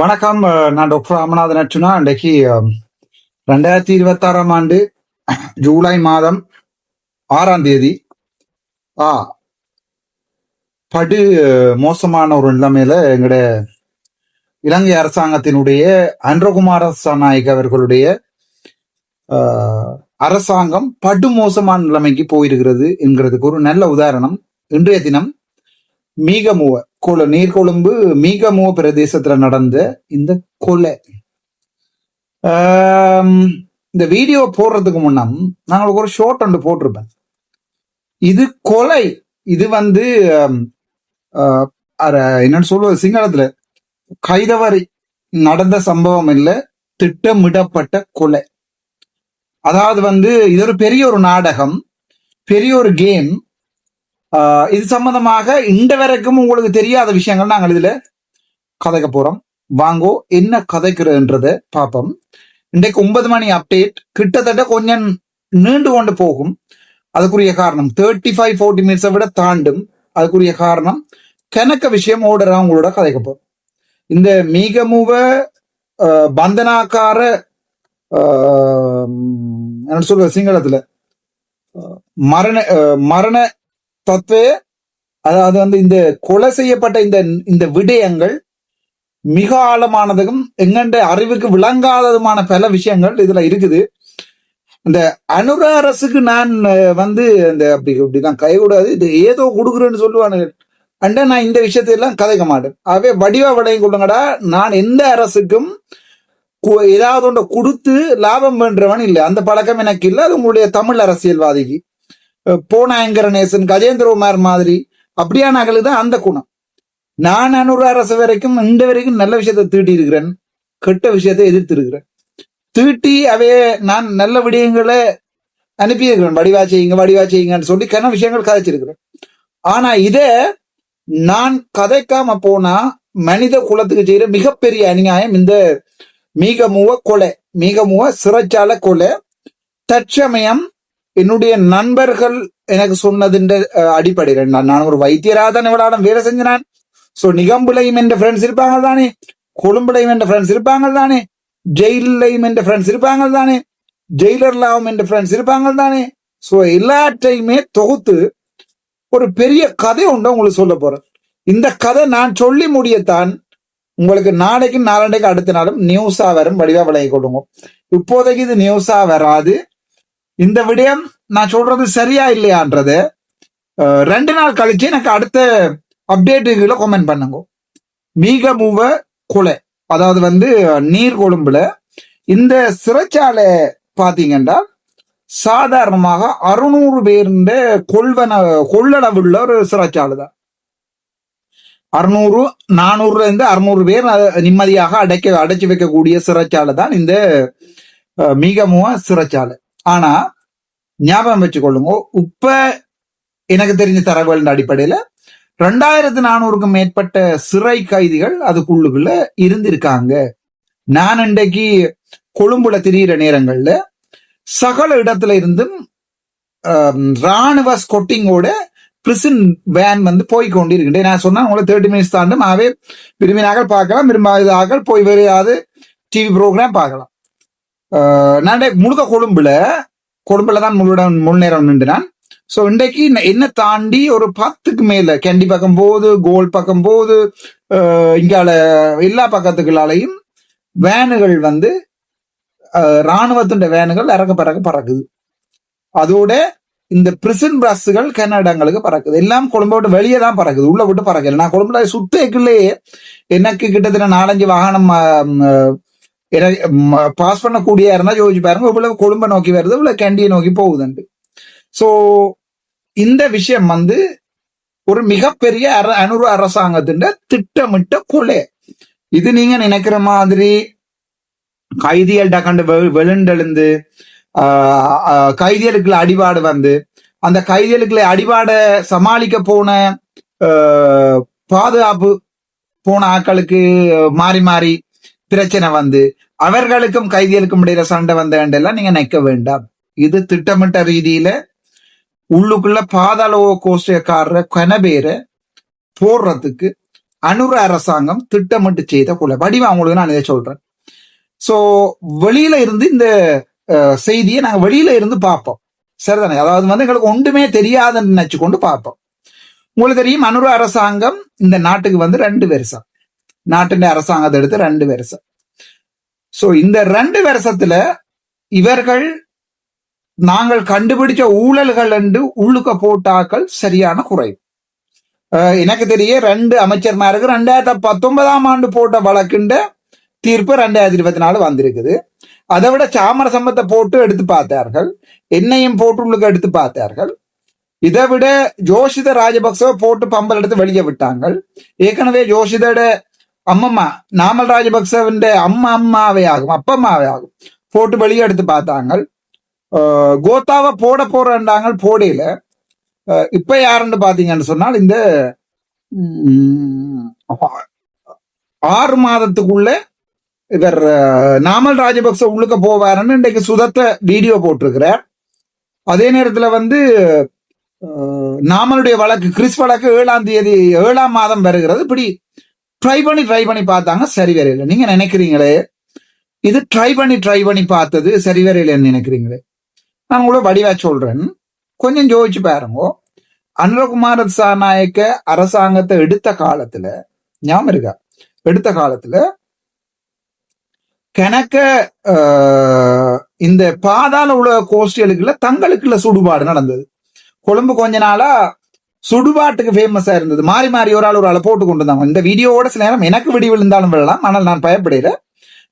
வணக்கம். நான் டாக்டர் ராமநாதன் அர்ச்சுனா. இன்றைக்கு 2026 ஜூலை மாதம் 6 ஆ படு மோசமான ஒரு நிலைமையில எங்கட இலங்கை அரசாங்கத்தினுடைய அன்றகுமார சனாயக் அவர்களுடைய அரசாங்கம் படு மோசமான நிலைமைக்கு போயிருக்கிறது என்கிறதுக்கு ஒரு நல்ல உதாரணம் இன்றைய தினம் மீகமுவ நீர்கொழும்பு மீகமுவ பிரதேசத்துல நடந்த இந்த கொலை. இந்த வீடியோ போடுறதுக்கு முன்னம் நாங்களுக்கு ஒரு ஷோர்ட் ஒன்று போட்டிருப்பேன். இது கொலை, இது என்னன்னு சொல்லுவது சிங்களத்துல கைதவறி நடந்த சம்பவம் இல்ல, திட்டமிடப்பட்ட கொலை. அதாவது இது ஒரு பெரிய ஒரு நாடகம், பெரிய ஒரு கேம். இது சம்பந்தமாக இந்த வரைக்கும் உங்களுக்கு தெரியாத விஷயங்கள் நாங்கள் இதுல கதைக்க போறோம். வாங்கோ என்ன கதைக்கிறதுன்றத பார்ப்போம். இன்றைக்கு 9 மணி அப்டேட் கிட்டத்தட்ட கொஞ்சம் நீண்டு கொண்டு போகும். அதுக்குரிய காரணம் 35-40 மினிட்ஸை விட தாண்டும். அதுக்குரிய காரணம் கணக்க விஷயம் ஓடுறா உங்களோட கதைக்க போறோம். இந்த மீகமுவ பந்தனாக்கார என்ன சொல்ற சிங்களத்துல மரண தத்துவ, அதாவது இந்த கொலை செய்யப்பட்ட இந்த விடயங்கள் மிக ஆழமானதும் எங்கண்ட அறிவுக்கு விளங்காததுமான பல விஷயங்கள் இதுல இருக்குது. இந்த அனுர அரசுக்கு நான் இந்த அப்படிதான் கைகூடாது, இது ஏதோ கொடுக்குறேன்னு சொல்லுவானு அண்ட நான் இந்த விஷயத்தையெல்லாம் கதைக்க மாட்டேன். ஆகவே வடிவா விளையும் கொள்ளுங்கடா. நான் எந்த அரசுக்கும் ஏதாவது ஒன்றை கொடுத்து லாபம் பண்றவன் இல்லை, அந்த பழக்கம் எனக்கு இல்லை. அது உங்களுடைய தமிழ் அரசியல்வாதிக்கு போனாயங்கரநேசன் கஜேந்திரகுமார் மாதிரி அப்படியானங்களுக்கு தான் அந்த குணம். நான் அனுர அரசு வரைக்கும் இந்த வரைக்கும் நல்ல விஷயத்தை தீட்டி இருக்கிறேன், கெட்ட விஷயத்தை எதிர்த்து இருக்கிறேன். தீட்டி நான் நல்ல விடயங்களை அனுப்பியிருக்கிறேன், வடிவா செய்யுங்கன்னு சொல்லி கன விஷயங்கள் கதைச்சிருக்கிறேன். ஆனா இத நான் கதைக்காம போனா மனித குலத்துக்கு செய்யற மிகப்பெரிய அநியாயம் இந்த மீகமுவ கொலை, மீகமுவ சிறைச்சாலை கொலை. தற்சமயம் என்னுடைய நண்பர்கள் எனக்கு சொன்னதின் அடிப்படையில் நான் ஒரு வைத்தியராதான் இவளாடம் வேலை செஞ்சினான். சோ நிகம்புலையும் என்ற ஃப்ரெண்ட்ஸ் இருப்பாங்க தானே, கொழும்புலையும் என்ற ஃப்ரெண்ட்ஸ் இருப்பாங்க தானே, ஜெயிலையும் என்ற ஃப்ரெண்ட்ஸ் இருப்பாங்க தானே, ஜெயிலர்லாவும் என்ற ஃப்ரெண்ட்ஸ் இருப்பாங்க தானே. சோ எல்லாற்றையுமே தொகுத்து ஒரு பெரிய கதை உண்டு உங்களுக்கு சொல்ல போறேன். இந்த கதை நான் சொல்லி முடியத்தான் உங்களுக்கு நாளைக்கு நாளண்டைக்கு அடுத்த நாளும் நியூஸா வரும், வடிவா விளைய கொடுங்க. இப்போதைக்கு இது நியூஸா வராது. இந்த விடயம் நான் சொல்றது சரியா இல்லையான்றது 2 நாள் கழிச்சு எனக்கு அடுத்த அப்டேட்டுகளை கமெண்ட் பண்ணுங்க. மீகமுவ கொலை, அதாவது நீர்கொழும்புல இந்த சிறைச்சாலை பாத்தீங்கன்னா சாதாரணமாக 600 பேருண்ட கொள்ளளவுள்ள ஒரு சிறைச்சாலை தான். 400 இருந்து 600 பேர் நிம்மதியாக அடைச்சு வைக்கக்கூடிய சிறைச்சாலை தான் இந்த மீகமுவ சிறைச்சாலை. ஆனா ஞாபகம் வச்சுக்கொள்ளுங்க, இப்ப எனக்கு தெரிஞ்ச தரவுகளின் அடிப்படையில 2400க்கும் மேற்பட்ட சிறை கைதிகள் அதுக்குள்ளுக்குள்ள இருந்திருக்காங்க. நான் இன்றைக்கு கொழும்புல திரியிற நேரங்கள்ல சகல இடத்துல இருந்தும் ராணுவ ஸ்கொட்டிங்கோட பிரிசன் வேன் போய்கொண்டு இருக்கின்றேன். நான் சொன்னா உங்களை 30 மினிட்ஸ் தாண்டும். ஆகவே விரும்பினார்கள் பார்க்கலாம், விரும்பாதவர்கள் போய் வேறு ஏதாவது டிவி ப்ரோக்ராம் பார்க்கலாம். நான் முழுக்க கொழும்புல தான் முழு நேரம் நின்றுனான். ஸோ இன்றைக்கு என்ன தாண்டி ஒரு 10க்கு மேல கேண்டி பக்கம் போகுது, கோல் பக்கம் போகுது, இங்கால எல்லா பக்கத்துக்களாலையும் வேனுகள் இராணுவத்தின் வேனுகள் பறக்குது. அதோட இந்த பிரிசன் பஸ்ஸுகள் கன்னடங்களுக்கு பறக்குது. எல்லாம் கொழும்போட்டு வெளியே தான் பறக்குது, உள்ள விட்டு பறக்கல. நான் கொழும்புல சுத்தேக்குள்ளேயே எனக்கு கிட்டத்தட்ட 4-5 வாகனம் பாஸ் பண்ணக்கூடிய இருந்தா யோசிச்சு பாருங்க, இவ்வளவு கொழும்பை நோக்கி வருது, இவ்வளவு கேண்டியை நோக்கி போகுதுண்டு. சோ இந்த விஷயம் ஒரு மிகப்பெரிய அனுர அரசாங்கத்தின் திட்டமிட்ட கொலை. இது நீங்க நினைக்கிற மாதிரி கைதிகள்கிட்ட கண்டு வெளுண்டெழுந்து கைதிகளுக்குள்ள அடிபாடு அந்த கைதிகளுக்குள்ள அடிபாட சமாளிக்க போன பாதுகாப்பு போன ஆட்களுக்கு மாறி மாறி பிரச்சனை அவர்களுக்கும் கைதிகளுக்கும் இடையில சண்டை வந்தெல்லாம் நீங்க நினைக்க வேண்டாம். இது திட்டமிட்ட ரீதியில உள்ளுக்குள்ள பாதாள கோஷ்டக்காரர கனபேரை போடுறதுக்கு அனுர அரசாங்கம் திட்டமிட்டு செய்த கொலை. வடிவா அவங்களுக்கு நான் இதை சொல்றேன். சோ வெளியில இருந்து இந்த செய்தியை நாங்க வெளியில இருந்து பார்ப்போம். சரிதானே? அதாவது வந்து எங்களுக்கு ஒன்றுமே தெரியாதுன்னு நினைச்சு கொண்டு பார்ப்போம். உங்களுக்கு தெரியும், அனுர அரசாங்கம் இந்த நாட்டுக்கு வந்து 2 வருஷம், நாட்டின் அரசாங்கத்தை எடுத்து 2 வருஷம். சோ இந்த 2 வருஷத்துல இவர்கள் நாங்கள் கண்டுபிடிச்ச ஊழல்கள் என்று உள்ளுக்க போட்டாக்கள் சரியான குறைவு. எனக்கு தெரிய 2 அமைச்சர்மாருக்கு 2019 போட்ட வழக்குண்ட தீர்ப்பு 2024 வந்திருக்குது. அதை விட சாமர சம்பத்தை போட்டு எடுத்து பார்த்தார்கள், என்னையும் போட்டு உள்ளுக்கு எடுத்து பார்த்தார்கள். இதை விட ஜோஷித ராஜபக்ச போட்டு பம்பல் எடுத்து வெளியே விட்டாங்க. ஏற்கனவே ஜோஷிதோட அம்மம்மா நாமல் ராஜபக்சவின் அம்மாவே ஆகும், அப்பம்மாவே ஆகும், போட்டு வெளியே எடுத்து பார்த்தாங்க. கோத்தாவை போட போறாங்க, போடையில. இப்ப யாருன்னு பாத்தீங்கன்னு சொன்னால் இந்த 6 மாதத்துக்குள்ள இவர் நாமல் ராஜபக்ச உள்ளுக்க போவாருன்னு இன்றைக்கு சுதத்த வீடியோ போட்டிருக்கிறார். அதே நேரத்துல வந்து நாமளுடைய வழக்கு கிறிஸ் வழக்கு 7ஆம் மாதம் வருகிறது. இப்படி ட்ரை பண்ணி பார்த்தாங்க, சரி வரையில. நீங்க நினைக்கிறீங்களே இது ட்ரை பண்ணி பார்த்தது சரி வரையிலன்னு நினைக்கிறீங்களே? நான் கூட வடிவா சொல்றேன், கொஞ்சம் யோசிச்சு பாருங்க. அனுரகுமார திசாநாயக்க அரசாங்கத்தை எடுத்த காலத்துல, ஞாபகம் இருக்கா, எடுத்த காலத்துல கணக்க இந்த பாதாள உலக கோஷ்டிகளுக்குள்ள தங்களுக்குள்ள சுடுபாடு நடந்தது. கொழும்பு கொஞ்ச நாளா சுடுபாட்டுக்கு ஃபேமஸா இருந்தது. மாறி மாறி ஒரு ஆளை போட்டு கொண்டு வந்தாங்க. இந்த வீடியோவோட சில நேரம் எனக்கு விடி விழுந்தாலும் விழலாம், ஆனால் நான் பயப்படையில.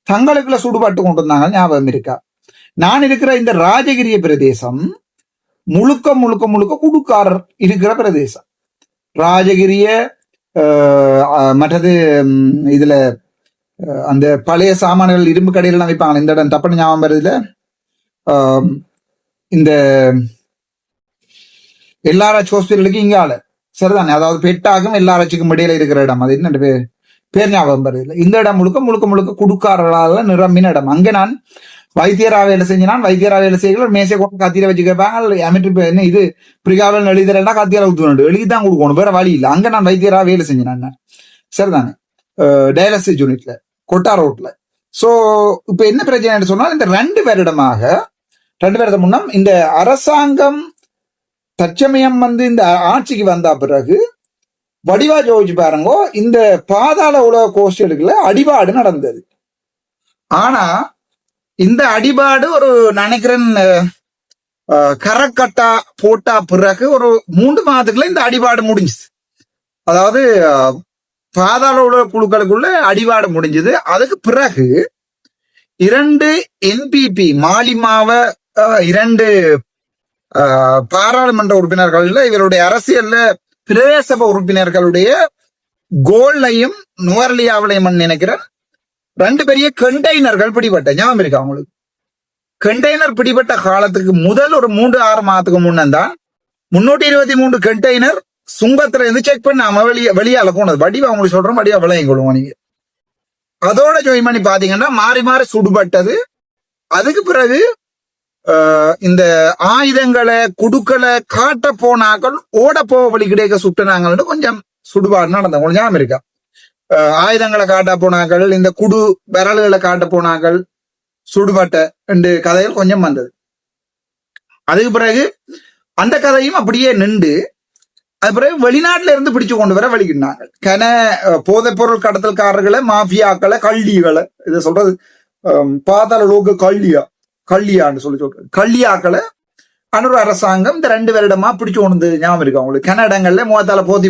தங்களுக்குள்ள சுடுபாட்டு கொண்டு வந்தாங்க, ஞாபகம் இருக்கா? நான் இருக்கிற இந்த ராஜகிரிய பிரதேசம் முழுக்க குடுக்காரர் இருக்கிற பிரதேசம். ராஜகிரிய மற்றது இதுல அந்த பழைய சாமான்கள் இரும்பு கடையிலாம் வைப்பாங்க. இந்த இடம் தப்புன்னு ஞாபகம் வருதுல, இந்த எல்லாராட்சி ஹாஸ்பிட்டலுக்கு இங்கால சரிதானே, அதாவது பெட்டாகும் எல்லாராட்சிக்கும் இடையில இருக்கிற இடம். அது என்ன பேர் ஞாபகம் வருது. இந்த இடம் முழுக்க குடுக்காரர்களால நிரம்பின இடம். அங்கே நான் வைத்தியரா வேலை செஞ்சினான். வைத்தியரா வேலை செய்யல, மேசை கொண்டு கத்தியில வச்சு கேட்பாங்க. என்ன இது பிரிகாவல் எழுதுறா, கத்தியால ஊத்துணும், எழுதிதான் கொடுக்கணும், வேற வழி இல்லை. அங்க நான் வைத்தியரா வேலை செஞ்சினான், சரிதானே, டயாலிசிஸ் யூனிட்ல, கொட்டா ரோட்ல. சோ இப்ப என்ன பிரச்சனை சொன்னால், இந்த 2 வருடத்துக்கு முன்னம் இந்த அரசாங்கம் தற்சமயம் வந்து இந்த ஆட்சிக்கு வந்த பிறகு வடிவா ஜோதிச்சு பாருங்க, இந்த பாதாள உலக கோஷ்டிகளுக்குள்ள அடிபாடு நடந்தது. ஆனா இந்த அடிபாடு ஒரு நினைக்கிறேன் கரக்கட்டா போட்டா பிறகு ஒரு 3 மாதத்துக்குள்ள இந்த அடிபாடு முடிஞ்சுது. அதாவது பாதாள உலக குழுக்களுக்குள்ள அடிபாடு முடிஞ்சது. அதுக்கு பிறகு 2 NPP மாலிமாவ 2 பாராளுமன்ற உறுப்பினர்கள், இவருடைய அரசியல்ல பிரதேச உறுப்பினர்களுடைய கோல்லையும் நுவர்லியாவிலையும் நினைக்கிறேன் 2 பெரிய கண்டெய்னர்கள் பிடிபட்ட ஞாபகம் இருக்கா அவங்களுக்கு? கண்டெய்னர் பிடிபட்ட காலத்துக்கு முதல் ஒரு 3-6 மாதத்துக்கு முன்னதான் 323 கண்டெய்னர் சுங்கத்துல இருந்து செக் பண்ணாம வெளியால போனது. வடிவா அவங்களுக்கு சொல்றோம், வடிவா விளையும் கொள்வோம் நீங்க. அதோட ஜாயின் பண்ணி பாத்தீங்கன்னா மாறி சுடுபட்டது. அதுக்கு பிறகு இந்த ஆயுதங்களை குடுக்களை காட்ட போனாக்கள் ஓட போக வழி கிடைக்க சுட்டுனாங்கன்னு கொஞ்சம் சுடுபாடு நடந்த உங்களுக்கு ஞாபகம் இருக்கா? ஆயுதங்களை காட்ட போனாக்கள், இந்த குடு விரல்களை காட்ட போனாக்கள், சுடுபட்ட 2 கதைகள் கொஞ்சம் வந்தது. அதுக்கு பிறகு அந்த கதையும் அப்படியே நின்று அது பிறகு வெளிநாட்டுல இருந்து பிடிச்சு கொண்டு வர வழிகிட்டாங்க. போதைப் பொருள் கடத்தல்காரர்களை, மாஃபியாக்களை, கள்ளிகளை, இதை சொல்றது பாதாள லோக கள்ளியான்னு சொல்றது, கள்ளியாக்களை அனுர அரசாங்கம் இந்த 2 வருடமா பிடிச்சு கொண்டு ஞாபகம் இருக்கு அவங்களுக்கு. கனடங்கள்ல முகத்தால போத்தி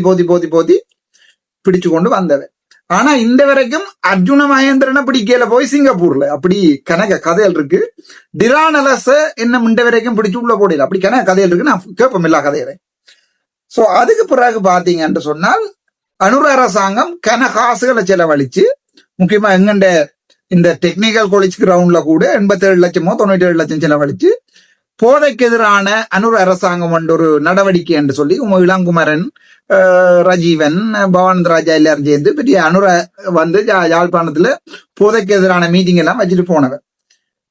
பிடிச்சு கொண்டு வந்தவன். ஆனா இந்த வரைக்கும் அர்ஜுன மகேந்திரனை பிடிக்கல போய் சிங்கப்பூர்ல. அப்படி கணக்க கதைகள் இருக்கு. டிரானலச என்ன இந்த வரைக்கும் பிடிச்சு உள்ள போடல. அப்படி கணக்க கதைகள் இருக்கு, நான் கேட்போம் எல்லா கதைகளை. சோ அதுக்கு பிறகு பாத்தீங்கன்னு சொன்னால் அனுர அரசாங்கம் காசுகளை செலவழிச்சு, முக்கியமா எங்கண்ட இந்த டெக்னிக்கல் காலேஜ் கிரவுண்ட்ல கூட 87 லட்சமோ 97 லட்சம் செலவழிச்சு போதைக்கு எதிரான அனுர அரசாங்கம் ஒரு நடவடிக்கை என்று சொல்லி இளங்குமரன், ரஜீவன், பவானந்த ராஜா எல்லாரும் சேர்ந்து பெரிய அனுர வந்து யாழ்ப்பாணத்துல போதைக்கு எதிரான மீட்டிங் எல்லாம் வச்சுட்டு போனவன்.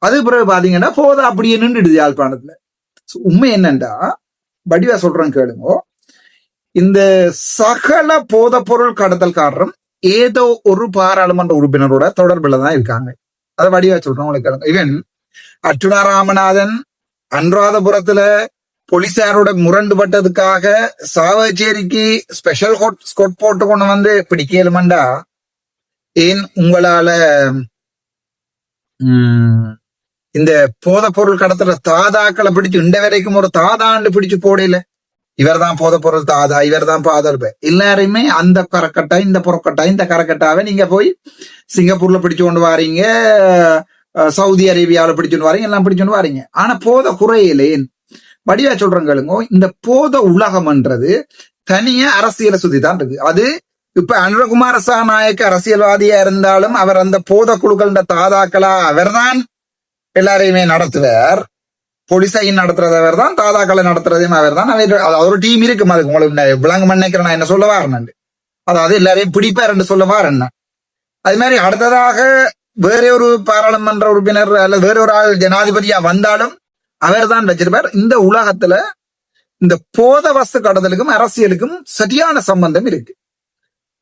அதுக்கு பிறகு பாத்தீங்கன்னா போதை அப்படியே நின்றுடுது யாழ்ப்பாணத்துல. உண்மை என்னண்டா, வடிவா சொல்றேன் கேளுங்க, இந்த சகல போதைப்பொருள் கடத்தல்காரரும் ஏதோ ஒரு பாராளுமன்ற உறுப்பினரோட தொடர்புல தான் இருக்காங்க. அதை வடிவா சொல்றேன் உங்களுக்கு. இவன் அர்ச்சுனா ராமநாதன் அனுராதபுரத்துல போலீசாரோட முரண்டுபட்டதுக்காக சாவச்சேரிக்கு ஸ்பெஷல் ஸ்கொட் போட்டு கொண்டு வந்து பிடிக்கலுமண்டா ஏன் உங்களால இந்த போதைப்பொருள் கடத்துற தாதாக்களை பிடிச்சு இண்ட வரைக்கும் ஒரு தாதாண்டு பிடிச்சு போடல. இவர் தான் போதைப்பொருள் தாதா, இவர் தான் பாதல். எல்லாருமே அந்த கரக்கட்டா இந்த புறக்கட்டா இந்த கரக்கட்டாவை நீங்க போய் சிங்கப்பூர்ல பிடிச்சு கொண்டு வாரீங்க, சவுதி அரேபியாவில பிடிச்சுட்டு வாரீங்க, எல்லாம் பிடிச்சுட்டு வாரீங்க. ஆனா போதை குறையிலேன் வடிவா சொல்றேங்களுங்க. இந்த போதை உலகம்ன்றது தனியா அரசியலை சுத்தி தான் இருக்கு. அது இப்ப அனுரகுமார சாநாயக்க அரசியல்வாதியா இருந்தாலும் அவர் அந்த போதை குழுக்கள் தாதாக்களா அவர் தான் எல்லாரையுமே நடத்துவார். போலீஸையும் நடத்துறதவர் தான், தாதாக்களை நடத்துறதையும் அவர் தான். ஒரு டீம் இருக்கு. அதுக்கு உங்களுக்கு விளங்க நினைக்கிறேன் நான் என்ன சொல்ல வாரேன். அதாவது எல்லாரையும் பிடிப்பார் என்று சொல்ல வாரேன். அது மாதிரி அடுத்ததாக வேற ஒரு பாராளுமன்ற உறுப்பினர் அல்லது வேற ஒரு ஆள் ஜனாதிபதியா வந்தாலும் அவர் தான் வச்சிருப்பார். இந்த உலகத்துல இந்த போத வஸ்து கடத்தலுக்கும் அரசியலுக்கும் சரியான சம்பந்தம் இருக்கு.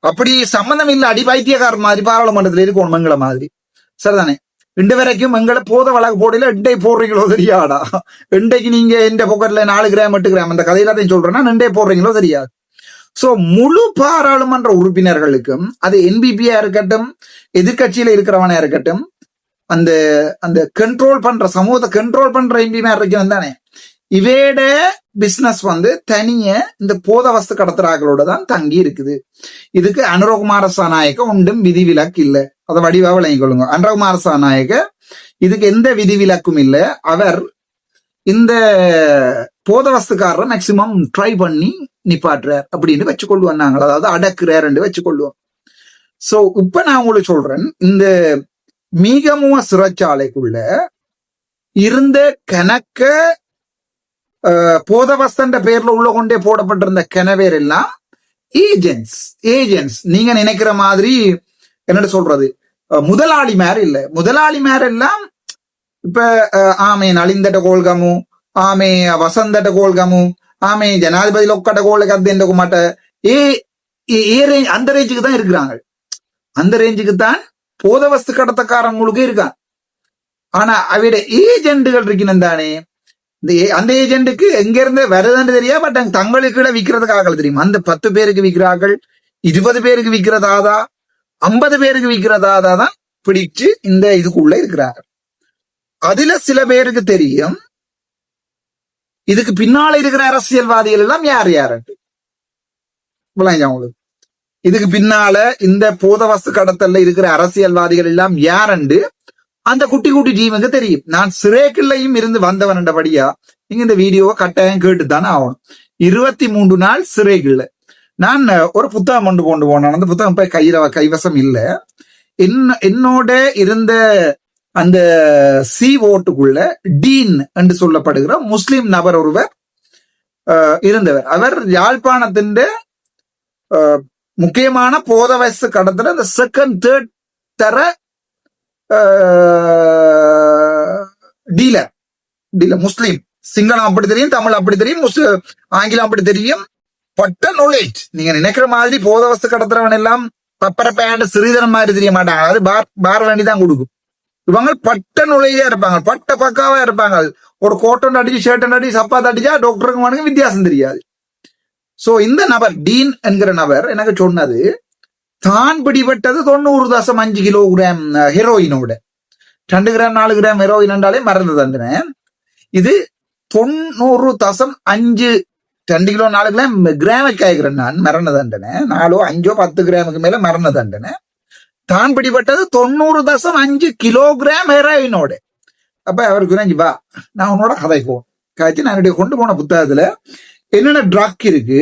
அப்படி சம்பந்தம் இல்ல அடி பைத்தியக்காரர் மாதிரி பாராளுமன்றத்தில் இருக்கணும் எங்களை மாதிரி. சரிதானே? இண்டு வரைக்கும் எங்களை போத வழக்கு போடல எண்டை போடுறீங்களோ தெரியாடா. எண்டைக்கு நீங்க எந்த பொக்கெட்ல 4 கிராம் 8 கிராம் அந்த கதையில சொல்றேன்னா எண்டை போடுறீங்களோ தெரியாது. சோ முழு பாராளுமன்ற உறுப்பினர்களுக்கும் அது என்பிபியா இருக்கட்டும், எதிர்கட்சியில இருக்கிறவனா இருக்கட்டும், அந்த அந்த கண்ட்ரோல் பண்ற சமூகத்தை கண்ட்ரோல் பண்ற எம்பிமா இருக்கணும் தானே. இவேட பிசினஸ் வந்து தனிய இந்த போத வஸ்து கடத்துறாங்களோட தான் தங்கி இருக்குது. இதுக்கு அனுரகுமார சாநாயக்க ஒன்றும் விதிவிலக்கு இல்லை. அதை வடிவா விளங்கிக் கொள்ளுங்க. அனுரகுமார சாநாயக்க இதுக்கு எந்த விதிவிலக்கும் இல்லை. அவர் இந்த போத வஸ்துக்காரரை மேக்சிமம் ட்ரை பண்ணி நிப்பாட்டுறார் அப்படின்னு வச்சு கொண்டு வந்தாங்க. அதாவது அடக்குறாருன்னு வச்சு கொள்ளுவோம். சோ இப்ப நான் உங்களுக்கு சொல்றேன், இந்த மிகமுவ சிறைச்சாலைக்குள்ள இருந்த கணக்க போதவஸ்தன்ற பேர்ல உள்ள கொண்டே போடப்பட்டிருந்த கிணவேர் எல்லாம் ஏஜென்ட்ஸ். நீங்க நினைக்கிற மாதிரி என்ன சொல்றது முதலாளி மேர் இல்ல. முதலாளி மேர் எல்லாம் இப்ப ஆமே நலிந்தට கோல்கமு, ஆமே வசந்தට கோல்கமு, ஆமே ஜனாதிபதி லொக்கட்ட கோலுக்கு மாட்ட அந்த ரேஞ்சுக்கு தான் இருக்கிறாங்க. அந்த ரேஞ்சுக்கு தான் போதவஸ்து கடத்தக்காரங்களுக்கு இருக்கான். ஆனா அவையோட ஏஜென்ட்டுகள் இருக்கணும் தானே. அந்த ஏஜென்ட்டுக்கு எங்க இருந்து வருதுன்னு தெரியா. பட் தங்களுக்கு விற்கிறதுக்காக தெரியும். அந்த 10 பேருக்கு விற்கிறார்கள், 20 பேருக்கு விற்கிறதாதா, 50 பேருக்கு விற்கிறதாதா தான் பிடிச்சு இந்த இதுக்குள்ள இருக்கிறாங்க. அதுல சில பேருக்கு தெரியும் இதுக்கு பின்னால இருக்கிற அரசியல்வாதிகள் எல்லாம் யார் யாருன்னு. உங்களுக்கு இதுக்கு பின்னால இந்த போதவஸ்து கடத்தல்ல இருக்கிற அரசியல்வாதிகள் எல்லாம் யாருண்டு அந்த குட்டி குட்டி டீமுக்கு தெரியும். நான் சிறைக்குள்ளையும் இருந்து வந்தவன் என்றபடியா நீங்க இந்த வீடியோவை கட்டாயம் கேட்டுத்தானே ஆகணும். 23 நாள் சிறைக்குள்ள நான் ஒரு புத்தகம் கொண்டு போனேன். அந்த புத்தகம் போய் கைவசம் இல்ல. என்னோட இருந்த அந்த சி ஓட்டுக்குள்ள டீன் என்று சொல்லப்படுகிற முஸ்லிம் நபர் ஒருவர் இருந்தவர். அவர் யாழ்ப்பாணத்தின் முக்கியமான போதவஸ்து கடத்துல இந்த செகண்ட் தேர்ட் தர டீலர் முஸ்லீம். சிங்களம் அப்படி தெரியும், தமிழ் அப்படி தெரியும், ஆங்கிலம் அப்படி தெரியும். பட்ட நாலேஜ். நீங்க நினைக்கிற மாதிரி போதவஸ்து கடத்துறவன் எல்லாம் பப்பர பேண்ட் சிறிதரம் மாதிரி தெரிய மாட்டாங்க. அது பார் வேண்டிதான் கொடுக்கும். இவங்க பட்ட நுழையா இருப்பாங்க, பட்ட பக்காவா இருப்பாங்க. ஒரு கோட்டன் அடிச்சு ஷர்ட் அடிச்சு சப்பாத்து அடிச்சா டாக்டருக்கு வித்தியாசம் தெரியாது. சோ இந்த நபர் டீன் என்கிற நபர் எனக்கு சொன்னது தான் பிடிபட்டது 90.5 கிலோகிராம் ஹெரோயினோட. 2 கிராம் 4 கிராம் ஹெரோயின் என்றாலே மறந்து தண்டினேன். இது 90.5 2 கிலோ 4 கிராம் கிராமுக்கு ஆகிறேன் நான் மரண தண்டனை. 4 5 10 கிராமுக்கு மேல மரண தண்டனை. தான் பிடிபட்டது 90.5 கிலோகிராம் ஹெரோயினோட. அப்ப அவருக்கு வா நான் உன்னோட கதைக்குவோம் காய்ச்சி நான் கொண்டு போன புத்தகத்துல என்னென்ன ட்ரக் இருக்கு,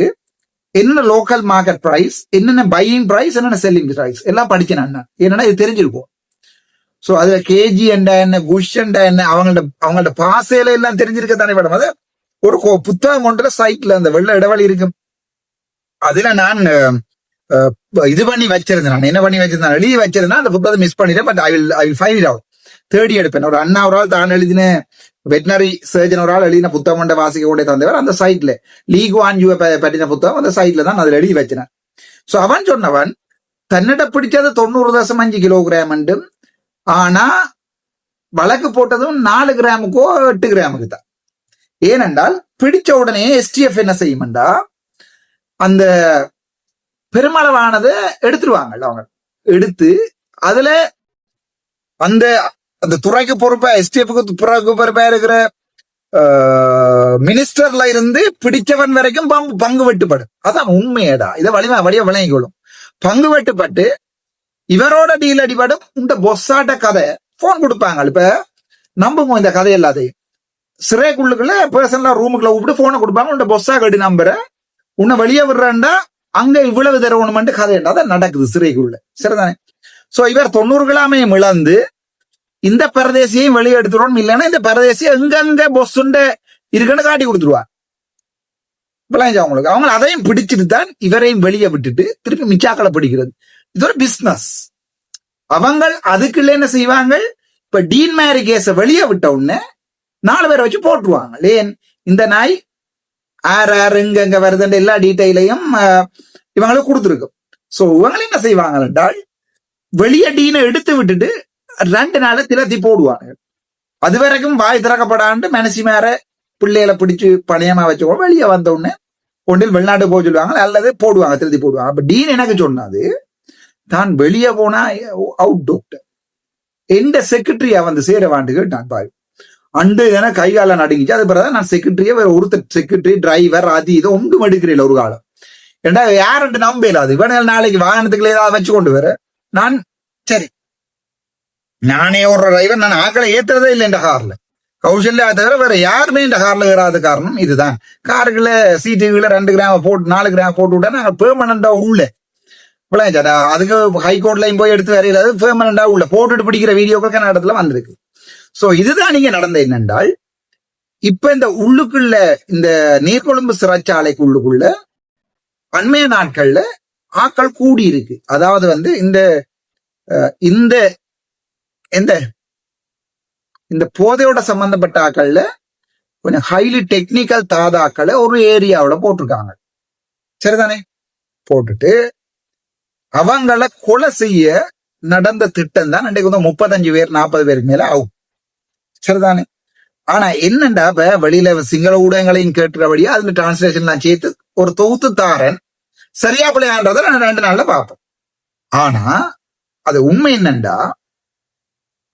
என்னென்ன லோக்கல் மார்க்கெட் பிரைஸ், என்னென்ன பையிங் பிரைஸ், என்னென்ன செல்லிங் பிரைஸ் எல்லாம் படிச்சேன். என்னன்னா இது தெரிஞ்சிருக்கும். சோ அதுல கேஜி என்ன குஷ் என்ன அவங்கள்ட்ட பாசையில எல்லாம் தெரிஞ்சிருக்க தானே மேடம். அது ஒரு புத்தகம் கொண்டு சைட்ல அந்த வெள்ள இடைவெளி இருக்கும். அதுல நான் இது பண்ணி வச்சிருந்தேன். நான் என்ன பண்ணி வச்சிருந்தேன், எழுதி வச்சிருந்தேன். அந்த புத்தகத்தை மிஸ் பண்ணிட்டேன். But I will find it out. தேடி எடுப்பேன். ஒரு அண்ணா ஒரு ஆள் தான் எழுதின வெட்டினரி சர்ஜன் ஒரு ஆள் எழுதின புத்தகம் கொண்ட வாசிக்க கூட தந்தவர் அந்த சைட்ல லீக் வான் யூ பற்றின புத்தகம் அந்த சைட்ல தான் அதில் எழுதி வச்சினேன். சோ அவன் சொன்னவன் தன்னிட பிடிச்சது 90.5 கிலோகிராம் என்றும், ஆனா வழக்கு போட்டதும் 4 கிராமுக்கோ 8 கிராமுக்கு தான். ஏனென்றால் பிடிச்ச உடனே STF என்ன செய்யும்டா அந்த பெருமளவானதை எடுத்துருவாங்க. அவங்க எடுத்து அதுல அந்த அந்த துறைக்கு பொறுப்பா STFக்கு பொறுப்பா இருக்கிற மினிஸ்டர்ல இருந்து பிடிச்சவன் வரைக்கும் பங்கு வெட்டுப்படும். அதான் உண்மையடா. இதை வழிய விளங்கிக்கொள்ளும். பங்கு வெட்டுப்பட்டு இவரோட டீல் அடிபடும். இந்த பொஸ்ஸாட்ட கதை போன் கொடுப்பாங்க. இப்ப நம்புங்க இந்த கதை எல்லாத்தையும் சிறைக்குள்ளுக்குள்ள பர்சனலா ரூமுக்குள்ள கூப்பிட்டு போனை கொடுப்பாங்க. உன்ட பொஸ்ஸா கடி நம்புற உன்னை வெளியே விடுறேன்டா அங்க இவ்வளவு தருவணுமென்று கதைண்டா தான் நடக்குது சிறைக்குள்ள. சரிதானே? சோ இவர் 90 கிராமையும் இழந்து இந்த பரதேசியையும் வெளியே எடுத்துருவோம். இல்லைன்னா இந்த பரதேசியை எங்கெங்க பொஸ்ஸுண்ட இருக்குன்னு காட்டி கொடுத்துருவார். அவங்களுக்கு அவங்க அதையும் பிடிச்சிட்டு தான் இவரையும் வெளியே விட்டுட்டு திருப்பி மிச்சாக்களை பிடிக்கிறது. இது ஒரு பிசினஸ். அவங்க அதுக்குள்ள என்ன செய்வாங்க, இப்ப டீன் மேரி கேஸ வெளியே விட்ட உடனே 4 பேரை வச்சு போட்டுருவாங்க. லேன் இந்த நாய் ஆர் எங்க வருதுன்ற எல்லா டீட்டெயிலையும் இவங்களுக்கு கொடுத்துருக்கும். சோ இவங்க என்ன செய்வாங்க என்றால் வெளியே டீனை எடுத்து விட்டுட்டு 2 நாளை திரத்தி போடுவாங்க. அது வரைக்கும் வாய் திறக்கப்படாண்டு மனசி மேற பிள்ளைகளை பிடிச்சு பணியமா வச்சுக்கோ. வெளியே வந்த உடனே ஒன்றில் வெளிநாட்டு போக சொல்லுவாங்க அல்லது போடுவாங்க, திருத்தி போடுவாங்க. அப்ப டீன் எனக்கு சொன்னாது தான் வெளியே போனா அவுட் டாக்டர் எந்த செக்ரட்டரியா வந்து சேர வாண்டு கேட்டான். பாய் அண்டு என கைகால நடுங்கிச்சு. அது பிறகு நான் செக்ரட்டரியே வேற ஒருத்தர் செக்ரட்டரி டிரைவர் அது இது ஒன்றும் எடுக்கிறேன் ஒரு காலம். ஏண்டா யாருன்ட்டு நம்பல. அது இவன நாளைக்கு வாகனத்துக்குள்ள ஏதாவது வச்சு கொண்டு வர நான் சரி நானே ஒரு டிரைவர். நான் ஆக்களை ஏத்துறதே இல்லை இந்த கார்ல. கௌசல்யா தவிர வேற யாருமே இந்த கார்ல ஏறாத காரணம் இதுதான். காருக்குள்ள சீட்டுக்குள்ள 2 கிராம் போட்டு 4 கிராம் போட்டு விட்டா நாங்கள் பெர்மனண்டா உள்ள விளையாச்சா. அதுக்கு ஹைகோர்ட்லையும் போய் எடுத்து வரையில பெர்மனண்டா உள்ள போட்டுட்டு பிடிக்கிற வீடியோக்கள் கன்னடத்துல வந்திருக்கு. சோ இதுதான் நீங்க நடந்த என்னென்றால் இப்ப இந்த உள்ளுக்குள்ள இந்த நீர்கொழும்பு சிறைச்சாலைக்கு உள்ளுக்குள்ள அண்மைய நாட்கள்ல ஆக்கள் கூடி இருக்கு. அதாவது வந்து இந்த இந்த இந்த போதையோட சம்பந்தப்பட்ட ஆக்கள்ல கொஞ்சம் ஹைலி டெக்னிக்கல் தாதாக்களை ஒரு ஏரியாவோட போட்டிருக்காங்க. சரிதானே? போட்டுட்டு அவங்கள கொலை செய்ய நடந்த திட்டம் தான் இன்றைக்கு வந்து 35 பேர் 40 பேருக்கு மேல ஆகும். சரிதானே? ஆனா என்னண்டா இப்ப வெளியில சிங்கள ஊடகங்களையும் கேட்டுறபடியா அதுல டிரான்ஸ்லேஷன் நான் சேர்த்து ஒரு தொகுத்து தாரன் சரியா பிள்ளையான்றத நான் 2 நாள்ல பார்ப்போம். ஆனா அது உண்மை என்னண்டா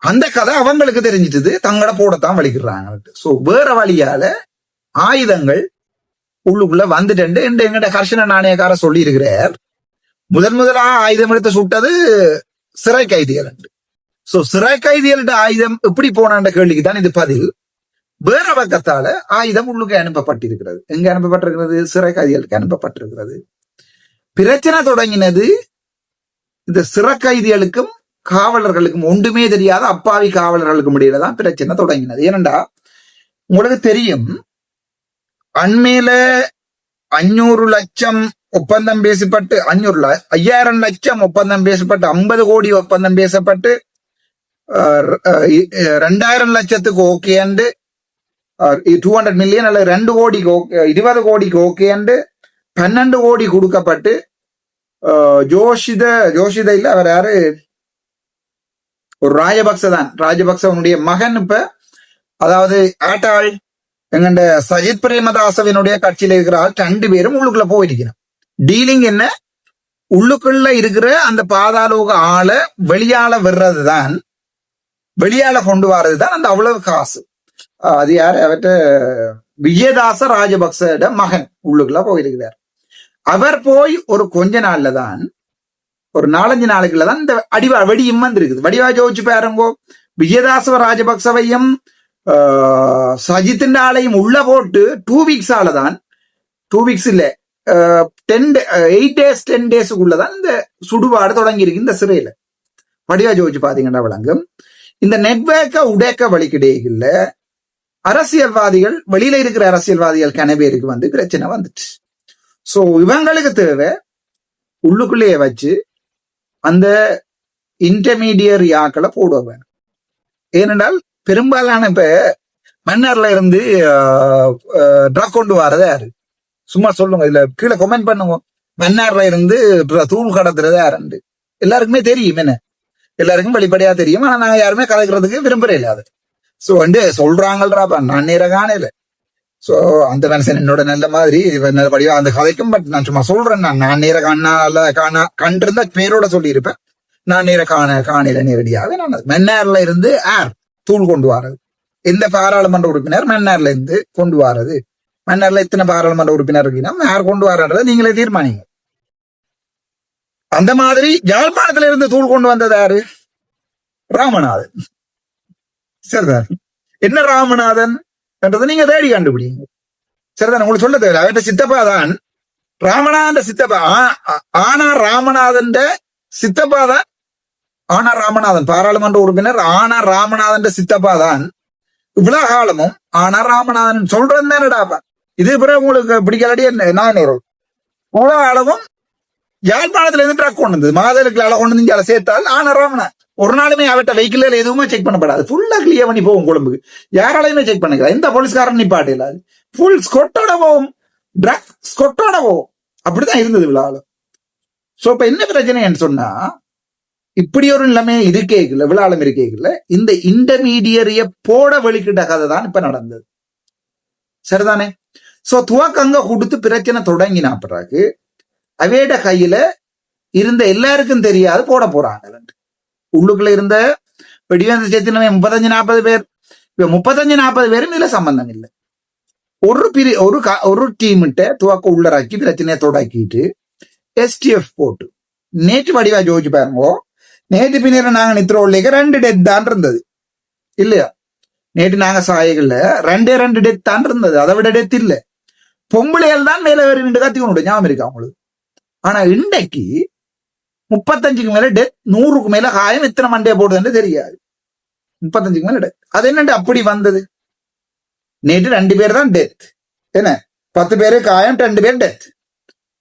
அந்த கதை அவங்களுக்கு தெரிஞ்சிட்டது, தங்களை போடத்தான் வலிக்கிறாங்க. சோ வேற வழியால ஆயுதங்கள் உள்ளுக்குள்ள வந்துட்டு எங்கட கர்ஷன நாணயக்கார சொல்லி இருக்கிறார். முதலா ஆயுதம் எடுத்து சுட்டது சிறை கைதிகள். சோ சிறை கைதிகள்ட ஆயுதம் எப்படி போனான்ற கேள்விக்கு தான் இது பதில். வேற பக்கத்தால ஆயுதம் உள்ளுக்கு அனுப்பப்பட்டிருக்கிறது. எங்க அனுப்பப்பட்டிருக்கிறது? சிறை கைதிகளுக்கு அனுப்பப்பட்டிருக்கிறது. பிரச்சனை தொடங்கினது இந்த சிறை கைதிகளுக்கும் காவலர்களுக்கும் ஒன்றுமே தெரியாத அப்பாவி காவலர்களுக்கும் இடையில தான் பிரச்சனை தொடங்கினது. ஏனண்டா உங்களுக்கு தெரியும், அண்மையில 500 லட்சம் ஒப்பந்தம் பேசப்பட்டு 5,000 லட்சம் ஒப்பந்தம் பேசப்பட்டு 50 கோடி ஒப்பந்தம் பேசப்பட்டு 2,000 லட்சத்துக்கு ஓகே அண்டு 200 மில்லியன் அல்லது 2 கோடிக்கு 20 கோடிக்கு ஓகே அண்டு 12 கோடி கொடுக்கப்பட்டு ஜோஷித இல்ல அவர் யாரு ஒரு ராஜபக்ச தான். ராஜபக்சவனுடைய மகன் இப்ப அதாவது ஆட்டாள் எங்கண்ட சஜித் பிரேமதாசவினுடைய கட்சியில இருக்கிற ஆள் 2 பேரும் உள்ளுக்குள்ள போயிருக்கிறான். டீலிங் என்ன? உள்ளுக்குள்ள இருக்கிற அந்த பாதாளோக ஆளை வெளியால விடுறதுதான், வெளியால கொண்டு வர்றதுதான் அந்த அவ்வளவு காசு. அது யாரு? அவர்கிட்ட விஜயதாச ராஜபக்சோட மகன் உள்ளுக்குள்ள போயிருக்கிறார். அவர் போய் ஒரு கொஞ்ச நாள்ல தான், ஒரு 4-5 நாளுக்குள்ளதான் இந்த வெடியும் வந்திருக்குது. வடிவா ஜோதிச்சு பாருங்கோ. விஜயதாச ராஜபக்சவையும் சஜித்தின் ஆளையும் உள்ள போட்டு 2 வீக்ஸ் ஆலதான், 2 வீக்ஸ் இல்ல 8 days 10 டேஸுக்குள்ளதான் இந்த சுடுபாடு தொடங்கி இருக்கு இந்த சிறையில. வடிவா ஜோதிச்சு பாத்தீங்கன்னா விளங்கும். இந்த நெட்வொர்க்கை உடைக்க வழிக்கிடையில அரசியல்வாதிகள், வெளியில இருக்கிற அரசியல்வாதிகள் கனவேருக்கு வந்து பிரச்சனை வந்துச்சு. சோ இவங்களுக்கு தேவை உள்ளுக்குள்ளேயே வச்சு அந்த இன்டர்மீடியரி ஆக்களை போட வேணும். ஏனென்றால் பெரும்பாலான இப்ப மன்னார்ல இருந்து ட்ரக் கொண்டு வரதா யாரு? சும்மா சொல்லுங்க, இதுல கீழே கமெண்ட் பண்ணுங்க. மன்னார்ல இருந்து தூள் கடத்துறது யாருண்டு எல்லாருக்குமே தெரியும். என்ன எல்லாருக்கும் வெளிப்படையா தெரியும். ஆனா நாங்க யாருமே கலைக்கிறதுக்கு விரும்புறே இல்ல அது. சோ வந்து சொல்றாங்கள்றாப்பா, நான் நேர காணல. சோ அந்த மனுஷன் என்னோட நல்ல மாதிரி நல்லபடியா அந்த கதைக்கும். பட் நான் சும்மா சொல்றேன், நான் நேர கண்டிருந்தா பேரோட சொல்லி இருப்பேன். நான் நேர காணல நேரடியாக. நான் மன்னார்ல இருந்து தூள் கொண்டு வரது. எந்த பாராளுமன்ற உறுப்பினர் மன்னார்ல இருந்து கொண்டு வரது? மன்னார்ல இத்தனை பாராளுமன்ற உறுப்பினர் இருக்குன்னா யார் கொண்டு வரன்றதை நீங்களே தீர்மானிங்க. அந்த மாதிரி யாழ்ப்பாணத்துல இருந்து தூள் கொண்டு வந்தது யாரு? ராமநாதன். சரிதான். என்ன ராமநாதன் என்றதை நீங்க தேடி கண்டுபிடிங்க. சரிதான், உங்களுக்கு சொல்ல தேவை. அவர்கிட்ட சித்தப்பா தான் ராமநாதன் சித்தப்பா. ஆனா ராமநாதன் சித்தப்பா தான். ஆனா ராமநாதன் பாராளுமன்ற உறுப்பினர். ஆனா ராமநாதன் சித்தப்பா தான் இவ்வளவு காலமும். ஆனா ராமநாதன் சொல்றேன் தானடாப்பா. இது பிறகு உங்களுக்கு பிடிக்கலடி நான் இவ்வளவு காலமும் யாழ்ப்பாணத்துல இருந்து ட்ரக் கொண்டு வந்தது. மாதலுக்கு அழை கொண்டு வந்து சேர்த்தால் ஆனா ராமநாதன் ஒரு நாளுமே அவட்ட வெஹிக்கிள் எதுவுமே செக் பண்ணப்படாது. ஃபுல்லா கிளியர் பண்ணி போகும் கொழும்புக்கு. யாராலையுமே செக் பண்ணிக்கலாம். எந்த போலீஸ்காரன் நிப்பாட்டு இல்லாது. ஃபுல் ஸ்கொட்டோட போகும், ட்ரக் ஸ்கொட்டோட போகும். அப்படிதான் இருந்தது விழாவில். சோ இப்ப என்ன பிரச்சனைன்னு சொன்னா, இப்படி ஒரு நிலைமை இருக்கேக்கல, விழாலம் இருக்கேக்கல. இந்த இன்டர்மீடியரிய போட வெளிக்கிட்ட கதை தான் இப்ப நடந்தது. சரிதானே? சோ துவக்கங்க கொடுத்து பிரச்சனை தொடங்கினா பிறகு அவேட கையில இருந்த எல்லாருக்கும் தெரியாது போட போறாங்க. உள்ளுக்குள்ள இருந்த வெடிவேந்த சேர்த்தினவே 35-40 பேர். 35-40 பேரும் இதுல சம்பந்தம் இல்லை. ஒரு டீம்கிட்ட துவக்க உள்ளராக்கி பிரச்சனையை தொடக்கிட்டு எஸ்டிஎஃப் போட்டு நேற்று வடிவா ஜோதிச்சு பாருங்க. நேற்று பின்னர் நாங்க நித்திரோல்லேக்க 2 டெத் தான் இருந்தது இல்லையா? நேற்று நாங்க சாயகள்ல 2 டெத் தான் இருந்தது. அதை விட டெத் இல்ல. பொம்பளைகள் தான் மேல வேறு 2 கத்தி கொண்டு ஞாபகம் இருக்கா உங்களுக்கு? ஆனா இன்றைக்கு 35க்கு மேல டெத், 100க்கு மேல காயம். எத்தனை மண்டையை போடுதுன்னு தெரியாது. 35க்கு மேல டெத். அது என்னண்டு அப்படி வந்தது? நேற்று 2 பேர் தான் டெத். என்ன 10 பேரு காயம், 2 பேர் டெத்.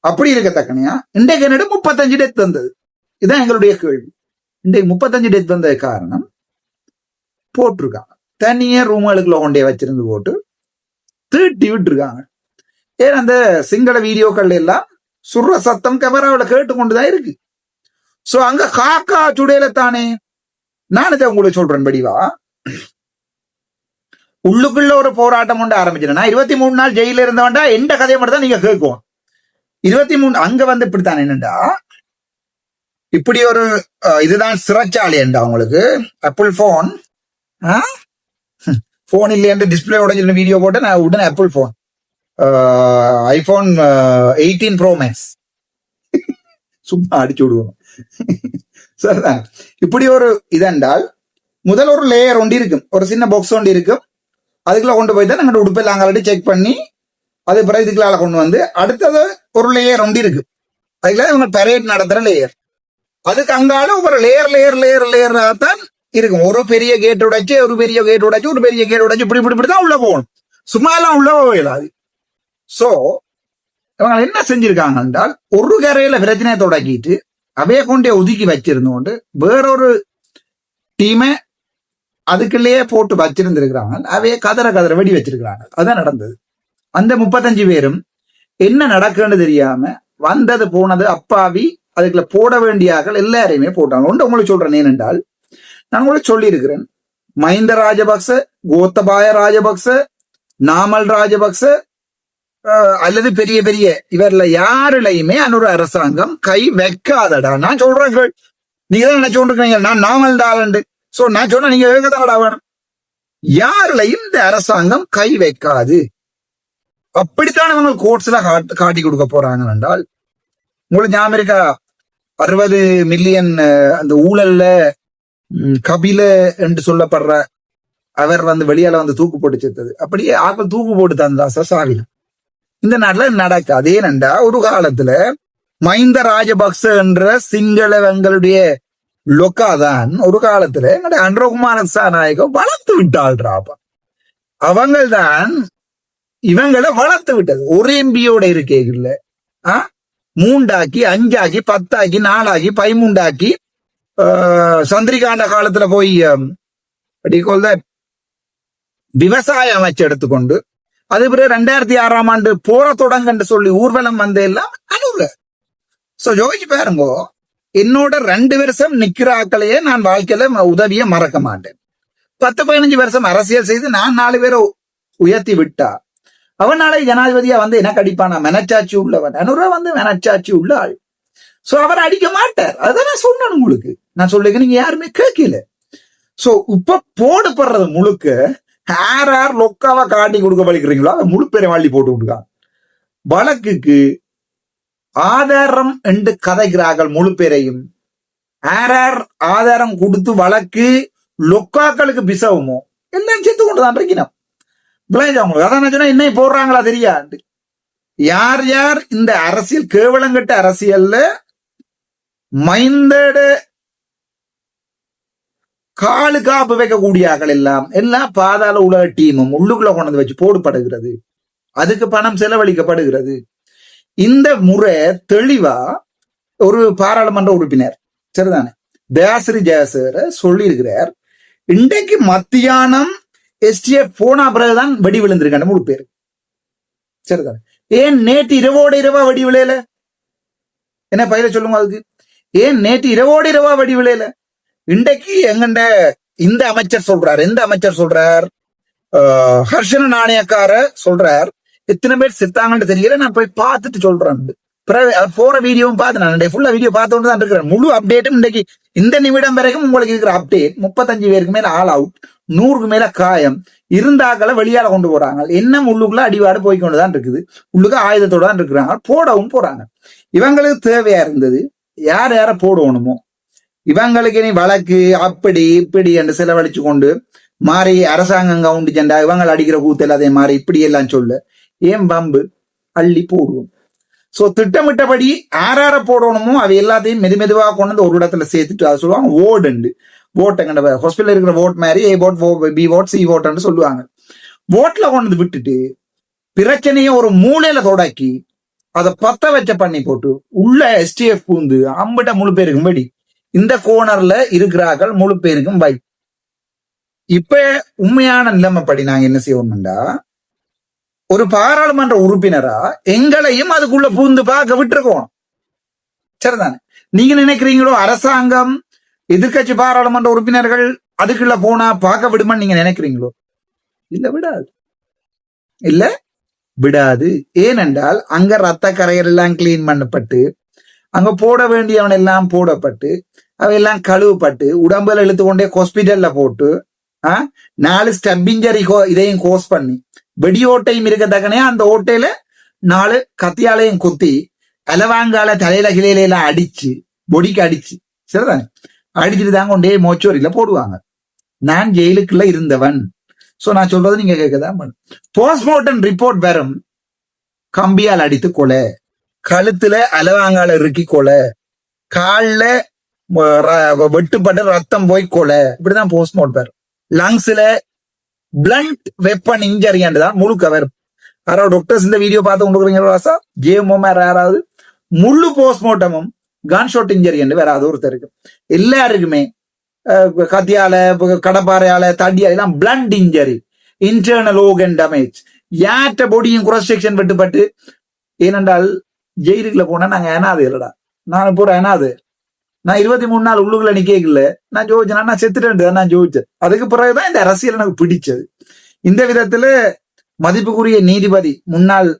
அப்படி இருக்கத்தக்கனையா இன்றைக்கு என்னடு 35 டெத் வந்தது. இதுதான் எங்களுடைய கேள்வி. இன்றைக்கு 35 டெத் வந்தது காரணம் போட்டிருக்காங்க. தனியா ரூம்களுக்குள்ள கொண்டே வச்சிருந்து போட்டு தீட்டி விட்டுருக்காங்க. ஏன் அந்த சிங்கள வீடியோக்கள் எல்லாம் சுர்ற சத்தம் கேமராவில் கேட்டுக்கொண்டுதான் இருக்கு. சோ அங்க காக்கா சுடையில தானே. நான் இதை உங்களுக்கு சொல்றேன் படிவா. உள்ளுக்குள்ள ஒரு போராட்டம் கொண்டு ஆரம்பிச்சிருந்தா 23 நாள் ஜெயில இருந்தவன்டா எந்த கதையை மட்டும் தான் நீங்க கேட்கும். 23 அங்க வந்து இப்படித்தான் என்னண்டா, இப்படி ஒரு இதுதான் சிறைச்சாலை என்றா உங்களுக்கு. ஆப்பிள் போன் இல்லையென்று டிஸ்பிளே உடஞ்சிருந்த வீடியோ போட்டு நான் உடனே apple phone iPhone 18 Pro Max சும்மா அடிச்சு விடுவோம். சரிதான். இப்படி ஒரு இதென்றால் முதல் ஒரு லேயர் ஒன்று இருக்கும், ஒரு சின்ன பாக்ஸ் ஒன்று இருக்கும். அதுக்குள்ள கொண்டு போய் தான் நாங்கள் உடுப்பெல்லாம் அங்கே செக் பண்ணி அது பிறகு இதுக்குள்ளால கொண்டு வந்து அடுத்தது ஒரு லேயர் ஒன்று இருக்கு. அதுக்குள்ள இவங்க பரேட் நடத்துற லேயர். அதுக்கு அங்காலும் ஒரு லேயர் தான் இருக்கும். ஒரு பெரிய கேட் உடைச்சு, ஒரு பெரிய கேட் உடைச்சு, ஒரு பெரிய கேட் உடைச்சு, இப்படிதான் உள்ள போகணும். சும்மா எல்லாம் உள்ள போகலாது. சோ இவங்க என்ன செஞ்சிருக்காங்க என்றால், ஒரு கரையில பிரச்சனையை தொடக்கிட்டு அவைய கொண்டே ஒதுக்கி வச்சிருந்தோண்டு வேறொரு டீமை அதுக்குள்ளேயே போட்டு வச்சிருந்திருக்கிறாங்க. அவைய கதற வெடி வச்சிருக்கிறாங்க. அதான் நடந்தது. அந்த 35 பேரும் என்ன நடக்குன்னு தெரியாம வந்தது போனது அப்பாவி அதுக்குள்ள போட வேண்டிய ஆக்கள் எல்லாரையுமே போட்டாங்க. ஒன்று உங்களுக்கு சொல்றேன் ஏனென்றால், நான் உங்களுக்கு சொல்லி இருக்கிறேன், மஹிந்த ராஜபக்ச, கோத்தபாய ராஜபக்ச, நாமல் ராஜபக்ச அல்லது பெரிய பெரிய இவர்ல யாருலையுமே அன்னொரு அரசாங்கம் கை வைக்காதடா. நான் சொல்றேன், நீங்க தான் நினைச்சு கொண்டிருக்கீங்க நான் நாமல் டாலண்டு. சோ நான் சொன்ன நீங்க வேகதாடா வேணும். யாருலையும் இந்த அரசாங்கம் கை வைக்காது. அப்படித்தான் அவங்க கோர்ட்ஸ்ல காட்டி கொடுக்க போறாங்க என்றால், உங்களுக்கு ஞாபகம் இருக்கா 60 மில்லியன் அந்த ஊழல்ல கபில என்று சொல்லப்படுற அவர் வந்து வெளியால வந்து தூக்கு போட்டு செத்தது. அப்படியே ஆக்கள் தூக்கு போட்டு தந்தா சாவில. இந்த நாட்டுல நடக்காது. ஏனென்றா ஒரு காலத்துல மஹிந்த ராஜபக்ச என்ற சிங்களவங்களுடைய லொக்காதான் ஒரு காலத்துல எங்களுடைய அன்றகுமார சாநாயகம் வளர்த்து விட்டாள்றாப்பா. அவங்கள் தான் இவங்களை வளர்த்து விட்டது. ஒரு எம்பியோட இருக்கேங்கல்ல 3 ஆக்கி 5 ஆக்கி 10 ஆக்கி 4 ஆக்கி 13 ஆக்கி சந்திரிகாண்ட காலத்துல போய் விவசாய அமைச்சு எடுத்துக்கொண்டு அது பிறகு 2006ஆம் ஆண்டு போற தொடங்கன்னு சொல்லி ஊர்வலம் வந்த எல்லாம் அனுர. சோ யோசிச்சு பாருங்க, என்னோட 2 வருஷம் நிக்கிற ஆக்களையே நான் வாழ்க்கையில உதவிய மறக்க மாட்டேன். 10-15 வருஷம் அரசியல் செய்து நான் 4 பேரை உயர்த்தி விட்டா அவன் நாளை ஜனாதிபதியா வந்து எனக்கு அடிப்பானா? மனச்சாட்சி உள்ளவன். அனுரா வந்து மனச்சாட்சி உள்ள ஆள். சோ அவர் அடிக்க மாட்டார். அதான் நான் சொன்னேன் உங்களுக்கு. நான் சொல்லுங்க, நீங்க யாருமே கேட்கல. சோ இப்ப போடுபடுறது முழுக்க யார் லொக்காவா காட்டி கொடுக்க வலிக்கிறீங்களோ அதை முழு பேரை வாழி போட்டு விட்டுருக்காங்க. வழக்குக்கு ஆதாரம் என்று கதைக்கிறார்கள். முழு பேரையும் யார் ஆதாரம் கொடுத்து வழக்கு லொக்காக்களுக்கு பிசவுமோ எல்லாம் செத்து கொண்டுதான் இருக்கணும். உங்களுக்கு அதான் சொன்னா என்ன போடுறாங்களா தெரியாது. யார் யார் இந்த அரசியல் கேவலங்கட்ட அரசியல்ல மைந்தட காலு காப்பு வைக்கக்கூடியாக்கள் எல்லாம் பாதாள உலக டீமும் உள்ளுக்குள்ள கொண்டு வச்சு போடுபடுகிறது. அதுக்கு பணம் செலவழிக்கப்படுகிறது. இந்த முறை தெளிவா ஒரு பாராளுமன்ற உறுப்பினர் சரிதானே தயாசிரி ஜெயசேகர சொல்லி இருக்கிறார். இன்றைக்கு மத்தியானம் STF போனா பிறகுதான் வெடி விழுந்திருக்காங்க முழு பேரு. சரிதானே. ஏன் நேற்று இரவோட இரவா வெடி விளையல? என்ன பயில சொல்லுங்க அதுக்கு. ஏன் நேற்று இரவோட இரவா வெடி விளையல? இன்றைக்கு எங்கண்ட இந்த அமைச்சர் சொல்றார். எந்த அமைச்சர் சொல்றார்? ஹர்ஷன நாணயக்கார சொல்றார். எத்தனை பேர் செத்தாங்கன்னு தெரியல. நான் போய் பார்த்துட்டு சொல்றேன். போற வீடியோவும் பார்த்து நான் ஃபுல்லா வீடியோ பார்த்துட்டு தான் இருக்கிறேன். முழு அப்டேட்டும் இன்றைக்கு இந்த நிமிடம் வரைக்கும் உங்களுக்கு இருக்கிற அப்டேட் 35 பேருக்கு மேல ஆல் அவுட், 100க்கு மேல காயம், இருந்தாக்களை வெளியால கொண்டு போறாங்க. என்ன உள்ளுக்குள்ள அடிவாடு போய்கொண்டுதான் இருக்குது. உள்ளுக்கு ஆயுதத்தோட தான் இருக்கிறாங்க. போடவும் போறாங்க. இவங்களுக்கு தேவையா இருந்தது யார் யார போடணுமோ இவங்களுக்கு இனி வழக்கு அப்படி இப்படி என்று செலவழிச்சு கொண்டு மாறி அரசாங்கம் கவுண்டு செண்டா இவங்க அடிக்கிற கூத்தல் அதே மாதிரி இப்படி எல்லாம் சொல்ல ஏன் பம்பு அள்ளி போடுவோம். சோ திட்டமிட்டபடி ஆறார போடணுமோ அது எல்லாத்தையும் மெதுவாக கொண்டு வந்து ஒரு இடத்துல சேர்த்துட்டு அதை சொல்லுவாங்க ஓடுண்டு. ஓட்டை ஹாஸ்பிட்டல் இருக்கிற ஓட் மாதிரி ஏ ஓட் பி ஓட் சி ஓட்டுன்னு சொல்லுவாங்க. ஓட்ல கொண்டு வந்து விட்டுட்டு பிரச்சனையை ஒரு மூலையில தொடக்கி அதை பத்த வச்ச பண்ணி போட்டு உள்ள STF பூந்து அம்பிட்ட முழு பேருக்கும் படி இந்த கோனர்ல இருக்கிறார்கள் முழு பேருக்கும் பை. இப்ப உண்மையான நிலைமைப்படி நாங்க என்ன செய்வோம்டா, ஒரு பாராளுமன்ற உறுப்பினரா எங்களையும் அதுக்குள்ள பூந்து பார்க்க விட்டுருக்கோம். சரிதானே. நீங்க நினைக்கிறீங்களோ அரசாங்கம் எதிர்கட்சி பாராளுமன்ற உறுப்பினர்கள் அதுக்குள்ள போனா பார்க்க விடுமான்னு நீங்க நினைக்கிறீங்களோ? இல்ல, விடாது. இல்ல, விடாது. ஏனென்றால் அங்க ரத்த கரையல் எல்லாம் கிளீன் பண்ணப்பட்டு அங்க போட வேண்டியவன் எல்லாம் போடப்பட்டு அவையெல்லாம் கழுவப்பட்டு உடம்புல இழுத்து கொண்டே ஹாஸ்பிட்டல்ல போட்டு 4 ஸ்டப் இன்ஜரி இதையும் கோஸ் பண்ணி வெடியோட்டையும் இருக்கத்தக்கனே அந்த ஓட்டையில 4 கத்தியாலையும் குத்தி அலவாங்கால தலையில கிளையில எல்லாம் அடிச்சு பொடிக்கு அடிச்சு சரிதானே அடிச்சுட்டு தான் கொண்டே மோச்சோரியில போடுவாங்க. நான் ஜெயிலுக்குள்ள இருந்தவன். சோ நான் சொல்றது நீங்க கேட்கதான். போஸ்ட்மார்ட்டம் ரிப்போர்ட் வரும். கம்பியால் அடித்து கொலை, கழுத்துல அலவாங்கால இறுக்கி கொலை, கால்ல வெட்டுப்பட்டு ரத்தம் போய் கொலை, இப்படிதான் போஸ்ட்மார்ட்டம் வரும். லங்ஸ்ல பிளண்ட் வெப்பன் இன்ஜரி தான் முழு கவர். யாராவது டாக்டர்ஸ் இந்த வீடியோ பார்த்து கொண்டு ராசா ஜேமோ யாராவது முழு போஸ்ட்மார்ட்டமும் கன்ஷாட் இன்ஜரி என்று வேற ஒருத்தர் இருக்கு. எல்லாருக்குமே கத்தியால கடப்பாறையால தடியால எல்லாம் பிளண்ட் இன்ஜரி, இன்டர்னல் ஓர்கன் டேமேஜ், யார்ட்ட பொடியும் கிராஸ் செக்ஷன் வெட்டுப்பட்டு. ஏனென்றால் ஜெயிலுக்குள்ள போனா நாங்க ஏனாது இல்லடா, நான் போற ஏனாது நான் 23 நாள் உள்ளுக்குள்ள நிக்கல. நான் ஜோதிச்சேன், நான் செத்துட்டேன். நான் ஜோதிச்சேன். அதுக்கு பிறகுதான் இந்த அரசியல் எனக்கு பிடிச்சது. இந்த விதத்துல மதிப்புக்குரிய நீதிபதி முன்னாள்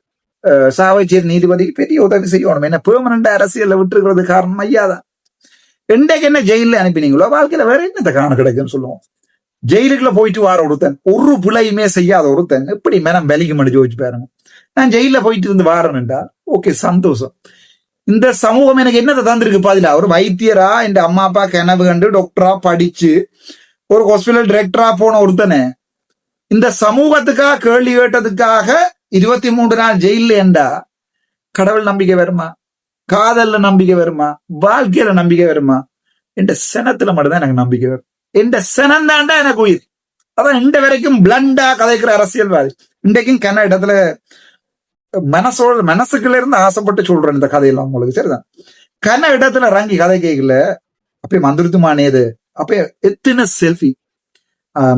சாவச்சேரி நீதிபதிக்கு பெரிய உதவி செய்யணும். என்ன பெர்மனண்டா அரசியல்ல விட்டுருக்கிறது காரணம் ஐயாதான். இன்றைக்கு என்ன ஜெயில அனுப்பினீங்களோ வாழ்க்கையில வேற என்னத்தை காண கிடைக்குன்னு சொல்லுவோம். ஜெயிலுக்குள்ள போயிட்டு வார ஒருத்தன், ஒரு பிள்ளையுமே செய்யாத ஒருத்தன் எப்படி மேனம் வேலைக்கு மட்டும் ஜோதிச்சு பாருங்க. நான் ஜெயில போயிட்டு இருந்து வாரணுண்டா ஓகே சந்தோஷம். இந்த சமூகம் எனக்கு என்னத்தை தந்திருக்கு பாதிலா? ஒரு வைத்தியரா என் அம்மா அப்பா கனவு கண்டு டாக்டரா படிச்சு ஒரு ஹாஸ்பிட்டல் டைரக்டரா போன ஒருத்தனை இந்த சமூகத்துக்காக கேள்வி கேட்டதுக்காக 23 நாள் ஜெயில ஏண்டா கடவுள் நம்பிக்கை வருமா? காதல்ல நம்பிக்கை வருமா? வாழ்க்கையில நம்பிக்கை வருமா? என் சனத்துல மட்டும்தான் எனக்கு நம்பிக்கை வரும். என் சனம் தாண்டா எனக்கு உயிர். அதான் இந்த வரைக்கும் பிளண்டா கதைக்கிற அரசியல்வாதி இன்றைக்கும் கன இடத்துல மனசுக்குள்ள இருந்து ஆசைப்பட்டு சொல்றேன் இந்த கதையெல்லாம் உங்களுக்கு. சரிதான். கன இடத்துல இறங்கி கதை கேட்கல அப்பயே மந்திருத்துமானேது அப்ப எத்தனை செல்ஃபி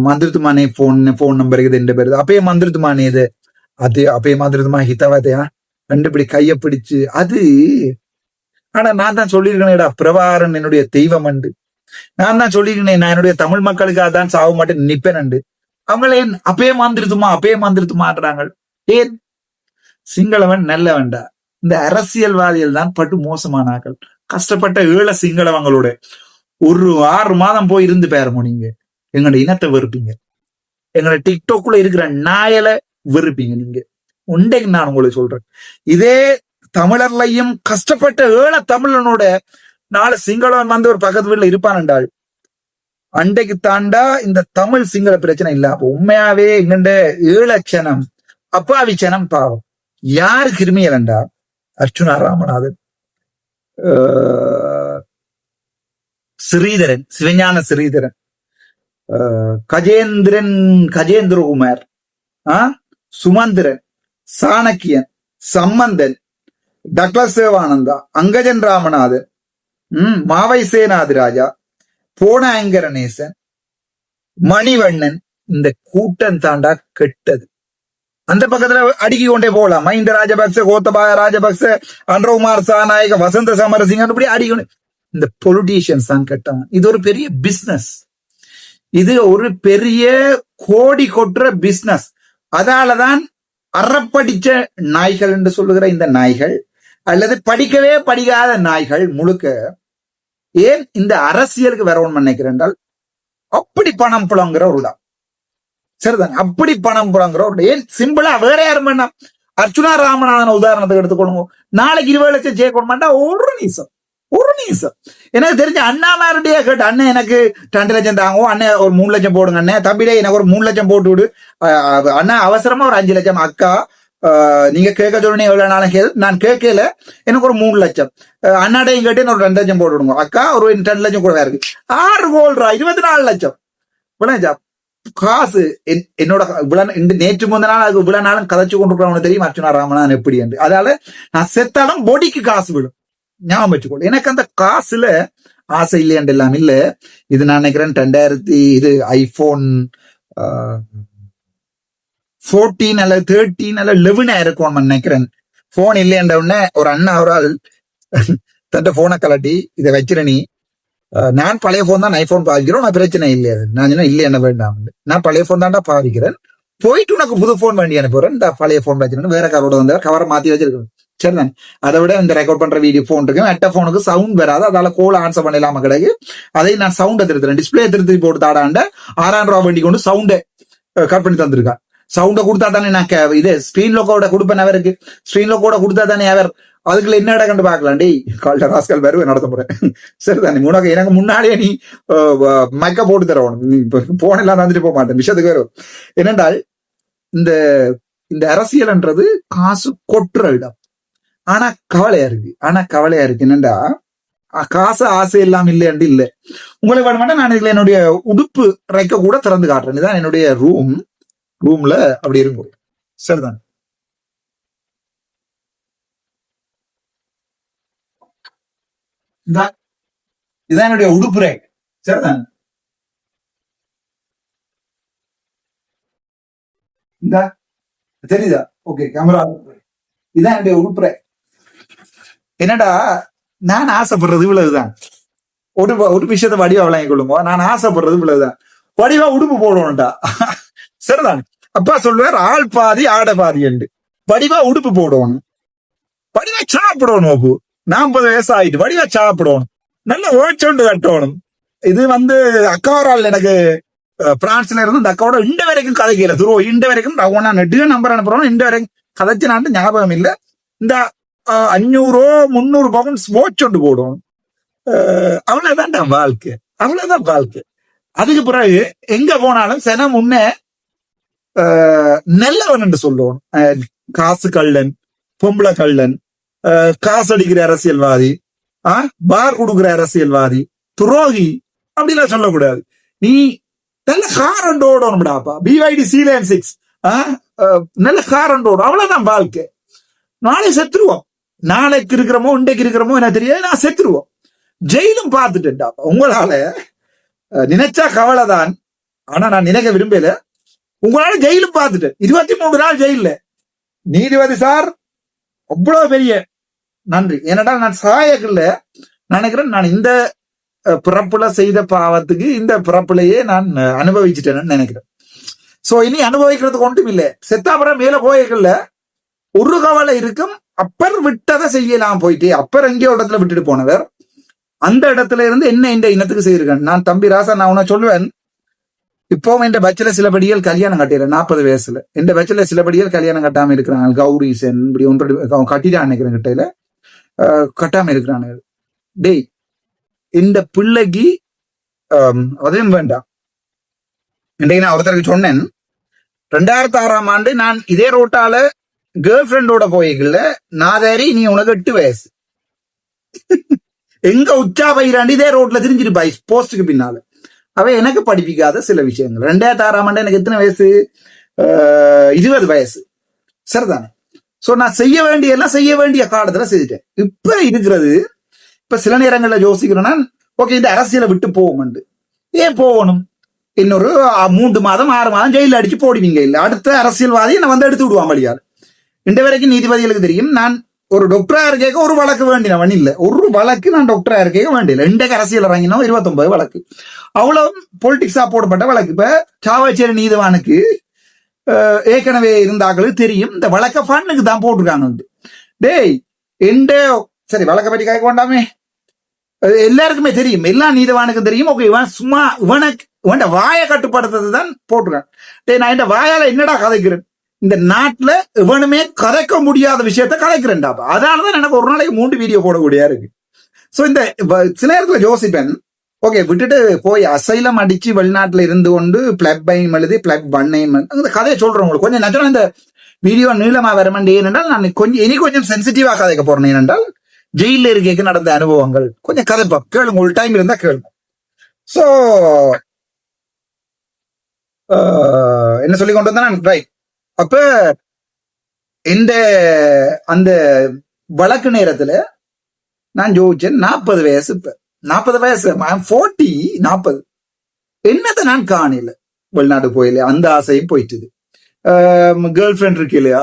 මන්ත්‍රතුමානේ ෆෝන් நம்பர் இது எந்த பேரு அப்பயே மந்திரத்துமானே இது அது அப்பயே மந்திரத்துமா ஹிதவதையா கண்டுபிடி கைய பிடிச்சு அது. ஆனா நான் தான் சொல்லியிருக்கேன்டா பிரபாகரன் என்னுடைய தெய்வம் அண்டு. நான் தான் சொல்லியிருக்கேன் நான் என்னுடைய தமிழ் மக்களுக்காக தான் சாக மாட்டேன் நிப்பேன் அண்டு. அவங்களே அப்பயே மாந்திருத்துமான்றாங்க. ஏன் சிங்களவன் நல்லவன்டா. இந்த அரசியல்வாதிகள் தான் பட்டு மோசமானார்கள். கஷ்டப்பட்ட ஏழை சிங்களவங்களோட ஒரு 6 மாதம் போய் இருந்து பேரமோ நீங்க எங்களோட இனத்தை வெறுப்பீங்க. எங்களோட டிக்டாக்குள்ள இருக்கிற நாயல வெறுப்பீங்க நீங்க. உண்டைக்கு நான் உங்களுக்கு சொல்றேன். இதே தமிழர்லையும் கஷ்டப்பட்ட ஏழை தமிழனோட நாளை சிங்களவன் வந்து ஒரு பக்கத்து வீட்டுல இருப்பான் என்றால் அண்டைக்கு தாண்டா இந்த தமிழ் சிங்கள பிரச்சனை இல்ல. அப்ப உண்மையாவே எங்கண்ட ஏழச்சனம் அப்பாவிச்சனம் பாவம். யாரு கிருமியலண்டா அர்ச்சுனா ராமநாதன், ஸ்ரீதரன், சிவஞான ஸ்ரீதரன், கஜேந்திரகுமார், சுமந்திரன், சாணக்கியன், சம்பந்தன், டக்ளஸ் தேவானந்தா, அங்கஜன் ராமநாதன், மாவை சேனாதிராஜா, போனாங்கரநேசன், மணிவண்ணன். இந்த கூட்டம் தாண்டா கெட்டது. அந்த பக்கத்துல அடுக்கி கொண்டே போகலாம். மஹிந்த ராஜபக்ச, கோத்தபாய ராஜபக்ச, அன்ரகுமார் சாநாயக, வசந்த சமரசிங்க, அப்படி அடிக்கொண்டு இந்த பொலிட்டீஷியன்ஸ் தான் கெட்டவன். இது ஒரு பெரிய பிசினஸ். இது ஒரு பெரிய கோடி கொட்டுற பிசினஸ். அதாலதான் அறப்படிச்ச நாய்கள் என்று சொல்லுகிற இந்த நாய்கள் அல்லது படிக்கவே படிக்காத நாய்கள் முழுக்க ஏன் இந்த அரசியலுக்கு வரணும்னு நினைக்கிறேன் என்றால் அப்படி பணம் புலங்கிற ஒரு இடம். சரிதான், அப்படி பணம் புலங்கிற ஒரு ஏன் சிம்பிளா வேற யாரும் வேண்டாம். அர்ச்சுனா ராமநாதன் உதாரணத்துக்கு எடுத்துக்கொள்ளுங்க. நாளைக்கு 20 லட்சம் சேர்க்கணுமாட்டா ஒரு நிமிஷம் எனக்கு தெரிஞ்ச அண்ணாமாருடைய கேட்டு அண்ணன் எனக்கு 2 லட்சம் தாங்க, அண்ணன் ஒரு 3 லட்சம் போடுங்க, அண்ணன் தம்பிடே எனக்கு ஒரு 3 லட்சம் போட்டு விடு, அண்ணா அவசரமா ஒரு 5 லட்சம், அக்கா நீங்க கேட்க சொல்லுங்க எவ்வளவு நாளும் நான் கேட்கல எனக்கு ஒரு 3 லட்சம், அண்ணாடையும் கேட்டு ஒரு 2 லட்சம் போட்டு விடுங்க, அக்கா ஒரு 2 லட்சம் கூட இருக்கு, 6 கோல்ரா 24 லட்சம். காசு என்னோட நேற்று முந்த நாள் அது இவ்வளவு நாளும் கதைச்சு கொண்டு தெரியும் அர்ச்சுனா ராமநாதன் எப்படி என்று. அதனால நான் செத்தாலும் பொடிக்கு காசு விடும், ஞாபகம் வச்சுக்கொள்ள. எனக்கு அந்த காசுல ஆசை இல்லையாண்டு எல்லாம் இல்ல. இது நான் நினைக்கிறேன் 2000 இது ஐபோன் 14 அல்லது 13 அல்லது 11 இருக்கும் நினைக்கிறேன். போன் இல்லையாண்ட உடனே ஒரு அண்ணா ஒரு ஆள் தட்ட போனை கலட்டி இதை வச்சிரு, நீ நான் பழைய போன் தான் ஐபோன் பாவிக்கிறோம், நான் பிரச்சனை இல்லையா, நான் சொன்னா இல்லை என்ன வேண்டாம், நான் பழைய போன் தான்டா பாவிக்கிறேன், போயிட்டு உனக்கு புது போன் வேண்டி அனுப்புறேன், இந்த பழைய போன் வச்சிருக்கேன், வேற காரோட வந்தார் கவரை மாத்தி வச்சிருக்கேன். சரிதான், அதை விட இந்த ரெக்கார்ட் பண்ற வீடியோ போன் இருக்கு, அட்ட போனுக்கு சவுண்ட் வராது, அதால கோல் ஆன்சர் பண்ணலாம கிடையாது. அதை நான் சவுண்டை திருத்துறேன், டிஸ்பிளே திருத்தி போட்டு தாடாண்ட 6000 ரூபாய் வேண்டி கொண்டு சவுண்டை கட் பண்ணி தந்திருக்கான். சவுண்டை கொடுத்தா தானே நான் இது ஸ்கிரீன் லோக்கோட கொடுப்பேன், அவருக்கு ஸ்கிரீன் லோக்கோட கொடுத்தா தானே அவர் அதுக்குள்ள என்ன இடக்கண்டு பாக்கலாம். டே கால்ட ராஸ்கல் வேறு நடத்த போறேன். சரிதானே, உனக்கு எனக்கு முன்னாடியே நீ மைக்க போட்டு தரணும், நீ போன் எல்லாம் தந்துட்டு போக மாட்டேன். விஷயத்துக்கு வேறு என்னென்றால் இந்த இந்த அரசியல்ன்றது காசு கொட்டுற இடம். ஆனா கவலையா இருக்கு என்னண்டா காசு ஆசை எல்லாம் இல்லையாண்டு இல்லை. உங்களுக்கு வேணுமாட்டா நான் இதுல என்னுடைய உடுப்பு ரைக்க கூட திறந்து காட்டுறேன். இதுதான் என்னுடைய ரூம்ல அப்படி இருக்கும். சரிதான், இதான் என்னுடைய உடுப்பு ரேக். சரிதான், இந்த தெரியுதா? Okay, camera. இதான் என்னுடைய உடுப்பு ரேக். என்னடா நான் ஆசைப்படுறது இவ்வளவுதான். ஒரு விஷயத்த வடிவா விளங்கி கொள்ளுங்க. நான் ஆசைப்படுறது இவ்வளவுதான், வடிவா உடுப்பு போடணும்டா. சரிதான், அப்பா சொல்லுவார் ஆள் பாதி ஆட பாதி என்று. வடிவா உடுப்பு போடணும், வடிவா சாப்பிடணும். அப்போ 40 வயசு ஆயிட்டு வடிவா சாப்பிடணும், நல்ல ஓச்சொண்டு கட்டணும். இது அக்காவரால் எனக்கு பிரான்ஸ்ல இருந்து இந்த அக்காவோட இண்ட வரைக்கும் கதைக்கல துருவ இண்ட வரைக்கும் நான் நெடுக நம்பர் அனுப்புறோம். இண்ட வரைக்கும் கதைச்சு நாட்டு ஞாபகம் இல்லை. இந்த 500 300 பவுன்ஸ் ஓச்சொண்டு போடும். அவ்வளவுதான் வாழ்க்கை, அவ்வளவுதான் வாழ்க்கை. அதுக்கு பிறகு எங்க போனாலும் சனம் முன்ன நல்லவன் என்று சொல்லுவோம். காசு கள்ளன், பொம்பளை கள்ளன், காசு அடிக்கிற அரசியல்வாதி, பார் கொடுக்குற அரசியல்வாதி, துரோகி அப்படிலாம் சொல்லக்கூடாது. நீ நல்ல கார் அண்டு ஓடணும்டாப்பா, BYD C-Line 6 நல்ல கார் அண்டு ஓடும். அவ்வளவுதான் வாழ்க்கை. நாளை செத்துருவோம், நாளைக்கு இருக்கிறோமோ இன்றைக்கு இருக்கிறோமோ என்ன தெரியாது, நான் செத்துருவோம். ஜெயிலும் பார்த்துட்டேன்டாப்பா. உங்களால நினைச்சா கவலைதான், ஆனா நான் நினைக்க விரும்பல. உங்களால ஜெயிலும் பார்த்துட்டேன், 23 நாள் ஜெயில. நீதிபதி சார் அவ்வளவு பெரிய நன்றி. ஏனென்றால் நான் சாயக்குள்ள நினைக்கிறேன், நான் இந்த பிறப்புல செய்த பாவத்துக்கு இந்த பிறப்புலையே நான் அனுபவிச்சுட்டேன்னு நினைக்கிறேன். சோ இனி அனுபவிக்கிறதுக்கு ஒன்றும் இல்லை. செத்தாப்புறம் மேல போய்கள்ல ஒரு கவலை இருக்கும், அப்பர் விட்டதை செய்யலாம் போயிட்டு, அப்பர் எங்கேயோ இடத்துல விட்டுட்டு போனவர் அந்த இடத்துல இருந்து என்ன இந்த இனத்துக்கு செய்திருக்கேன். நான் தம்பி ராசா, நான் உன்ன சொல்லுவேன், இப்பவும் என் பட்சல சிலபடிகள் கல்யாணம் கட்டிடுறேன் 40 வயசுல. என் பட்சல சிலபடிகள் கல்யாணம் கட்டாம இருக்கிறாங்க. கௌரிசன் இப்படி ஒன்று கட்டிதான் நினைக்கிறேன், கிட்டையில கட்டாம இருக்கிறாங்க. டேய், இந்த பிள்ளைக்கு அதுவும் வேண்டாம். இன்றைக்கு நான் ஒருத்தருக்கு சொன்னேன், 2006ஆம் ஆண்டு நான் இதே ரோட்டால கேர்ள் ஃப்ரெண்டோட போய்கள்ல, நாதாரி நீ உனக்கு 8 வயசு எங்க உச்சா பயிராண்டி இதே ரோட்ல திரிஞ்சிருப்பாய் போஸ்டுக்கு பின்னால. அவ எனக்கு படிப்பிக்காத சில விஷயங்கள். 2006ஆம் ஆண்டு எனக்கு எத்தனை வயசு? 20 வயசு, சரிதானே? சோ நான் செய்ய வேண்டிய காலத்துல செய்துட்டேன். இப்ப இருக்கிறது, இப்ப சில நேரங்கள்ல யோசிக்கிறேன்னா, ஓகே இந்த அரசியலை விட்டு போவோம். ஏன் போகணும்? இன்னொரு 3 மாதம் 6 மாதம் ஜெயில அடிச்சு போடுவீங்க. இல்ல அடுத்த அரசியல்வாதியை நான் வந்து எடுத்து விடுவான் வழியால். இந்த வரைக்கும் நீதிபதிகளுக்கு தெரியும், நான் ஒரு டாக்டரா இருக்கேக்க ஒரு வழக்கு வேண்டினவன் இல்ல. ஒரு வழக்கு நான் டாக்டரா இருக்கேக்க வேண்டியில்லை. இன்றைக்கு அரசியல் இறங்கினோம் 29 வழக்கு, அவ்வளவு பொலிட்டிக்ஸா போடப்பட்ட வழக்கு. இப்ப சாவச்சேரி நீதிவானுக்கு ஏற்கனவே இருந்தாக்களுக்கு தெரியும், இந்த வழக்க ஃபண்ணுக்கு தான் போட்டிருக்காங்க. டேய் எந்த சரி வழக்க பற்றி கேட்க வேண்டாமே, எல்லாருக்குமே தெரியும், எல்லா நீதிவானுக்கும் தெரியும். ஓகே, இவன் சும்மா இவன் வாயை கட்டுப்படுத்துறது தான் போட்டிருக்கான். டே நான் இந்த வாயால என்னடா கதைக்கிறேன்? இந்த நாட்டுல இவனுமே கதைக்க முடியாத விஷயத்த கதைக்கிறேன்டாப்பா. அதனாலதான் எனக்கு ஒரு நாளைக்கு 3 வீடியோ போடக்கூடியா இருக்கு. சோ இந்த சில நேரத்துல யோசிப்பேன், ஓகே விட்டுட்டு போய் அசைலம் அடிச்சு வெளிநாட்டுல இருந்து கொண்டு பிளப் பைன் எழுதி பிளப் பண்ணையும் இந்த கதையை சொல்றேன் உங்களுக்கு. கொஞ்சம் நிஜம் இந்த வீடியோ நீளமா வரமாட்டே ஏனென்றால் நான் கொஞ்சம் சென்சிட்டிவா கதைக்க போறேன். ஏனென்றால் ஜெயில இருக்க நடந்த அனுபவங்கள் கொஞ்சம் கதைப்பா, கேளுங்க, உங்களுக்கு டைம் இருந்தா கேளுங்க. சோ என்ன சொல்லி கொண்டு வந்தா நான் ரைட். அப்ப இந்த அந்த வழக்கு நேரத்துல நான் ஜோதிச்சேன் 40 வயசு. இப்ப 40 வயசு 40 என்னத்தை நான் காணல. வெளிநாடு போயில அந்த ஆசையும் போயிட்டுது. கேர்ள் ஃப்ரெண்ட் இருக்கு இல்லையா,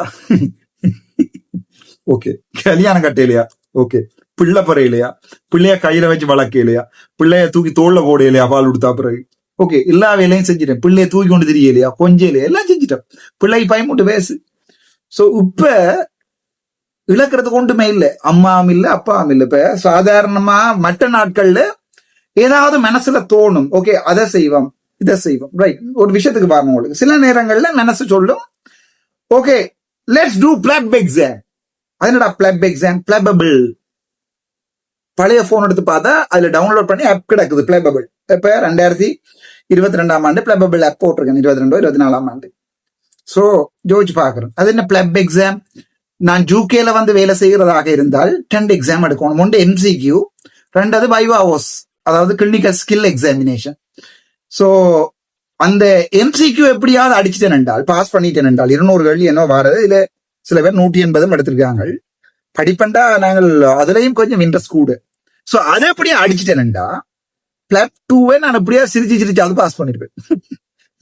ஓகே, கல்யாணம் கட்ட இல்லையா, ஓகே, பிள்ளை பற இல்லையா, பிள்ளைய கையில வச்சு வளர்க்க இல்லையா, பிள்ளைய தூக்கி தோல்ல போட இல்லையா பால் கொடுத்தா பிறகு, ஓகே எல்லா வேலையும் செஞ்சிட்டேன். பிள்ளைய தூக்கி கொண்டு தெரிய இல்லையா, கொஞ்சம் இல்லையா, எல்லாம் செஞ்சிட்டேன். பிள்ளை 13 வயசு. சோ இப்ப இழக்கிறதுக்கு ஒன்றுமே இல்லை, அம்மாவும் இல்லை அப்பாவும் இல்லை. இப்ப சாதாரணமா மற்ற நாட்கள்ல ஏதாவது மனசுல தோணும், ஓகே அதை செய்வோம் இதை செய்வோம், ரைட். ஒரு விஷயத்துக்கு பாருங்க, உங்களுக்கு சில நேரங்கள்ல மனசு சொல்லும், okay let's do bluff exam. அதனடா பிளப் எக்ஸாம், பிளப்பபிள். பழைய போன் எடுத்து பார்த்தா அதுல டவுன்லோட் பண்ணி ஆப் கிடக்குது பிளப்பபிள். இப்ப 2022ஆம் ஆண்டு பிளப்பபிள் ஆப் போட்டிருக்கேன், 22 24ஆம் ஆண்டு. சோ ஜோதிச்சு பாக்குறேன், அது என்ன பிளப் எக்ஸாம். நான் ஜூகேல வந்து வேலை செய்யறதாக இருந்தால் 2 எக்ஸாம் எடுக்கணும். ஒன்று MCQ, 2வது வைவா ஓஸ், அதாவது கிளினிக்கல் ஸ்கில் எக்ஸாமினேஷன். சோ அந்த MCQ எப்படியாவது அடிச்சுட்டேன் என்றால், பாஸ் பண்ணிட்டேன் என்றால் 200 கேள்வி என்ன வாரது. இதுல சில பேர் 180 எடுத்திருக்காங்க. படிப்பண்டா நாங்கள் அதுலயும் கொஞ்சம் இன்ட்ரெஸ்ட் கூட. சோ அதை எப்படியா அடிச்சுட்டேன்டா பிளப் 2 நான் எப்படியா சிரிச்சு அது பாஸ் பண்ணிருப்பேன்.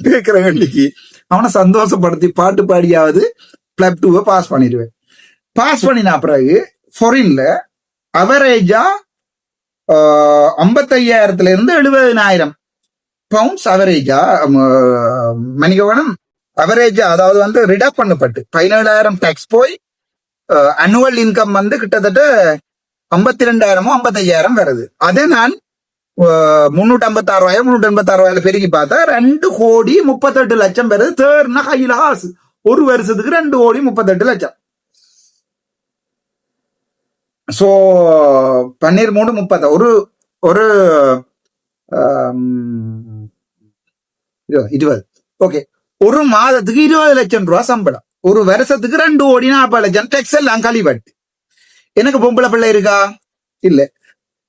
கேட்கிற கேள்விக்கு அவனை சந்தோஷப்படுத்தி பாட்டு பாடியாவது பிளப் 2 பாஸ் பண்ணிடுவேன். பாஸ் பண்ணினா பிறகு ஃபாரின்ல அவரேஜா 55,000 இருந்து 70,000 பவுண்ட்ஸ் அவரேஜா மணிக்கவனம் அவரேஜா, அதாவது வந்து ரிடக்ட் பண்ணப்பட்டு 17,000 டாக்ஸ் போய் அனுவல் இன்கம் வந்து கிட்டத்தட்ட 52,000 55,000 வருது. அதை நான் 356,000 பெருக்கி பார்த்தா 2,38,00,000 வருது. தேர்னா கையில காசு, ஒரு வருஷத்துக்கு 2,38,00,000. சோ 12 3 30 ஒரு 20, ஓகே, ஒரு மாதத்துக்கு 20 லட்சம் ரூபாய் சம்பளம், ஒரு வருஷத்துக்கு 2,40,00,000 டெக்ஸ் எல்லாம் கழிவட்டு. எனக்கு பொம்பளை பிள்ளை இருக்கா? இல்ல.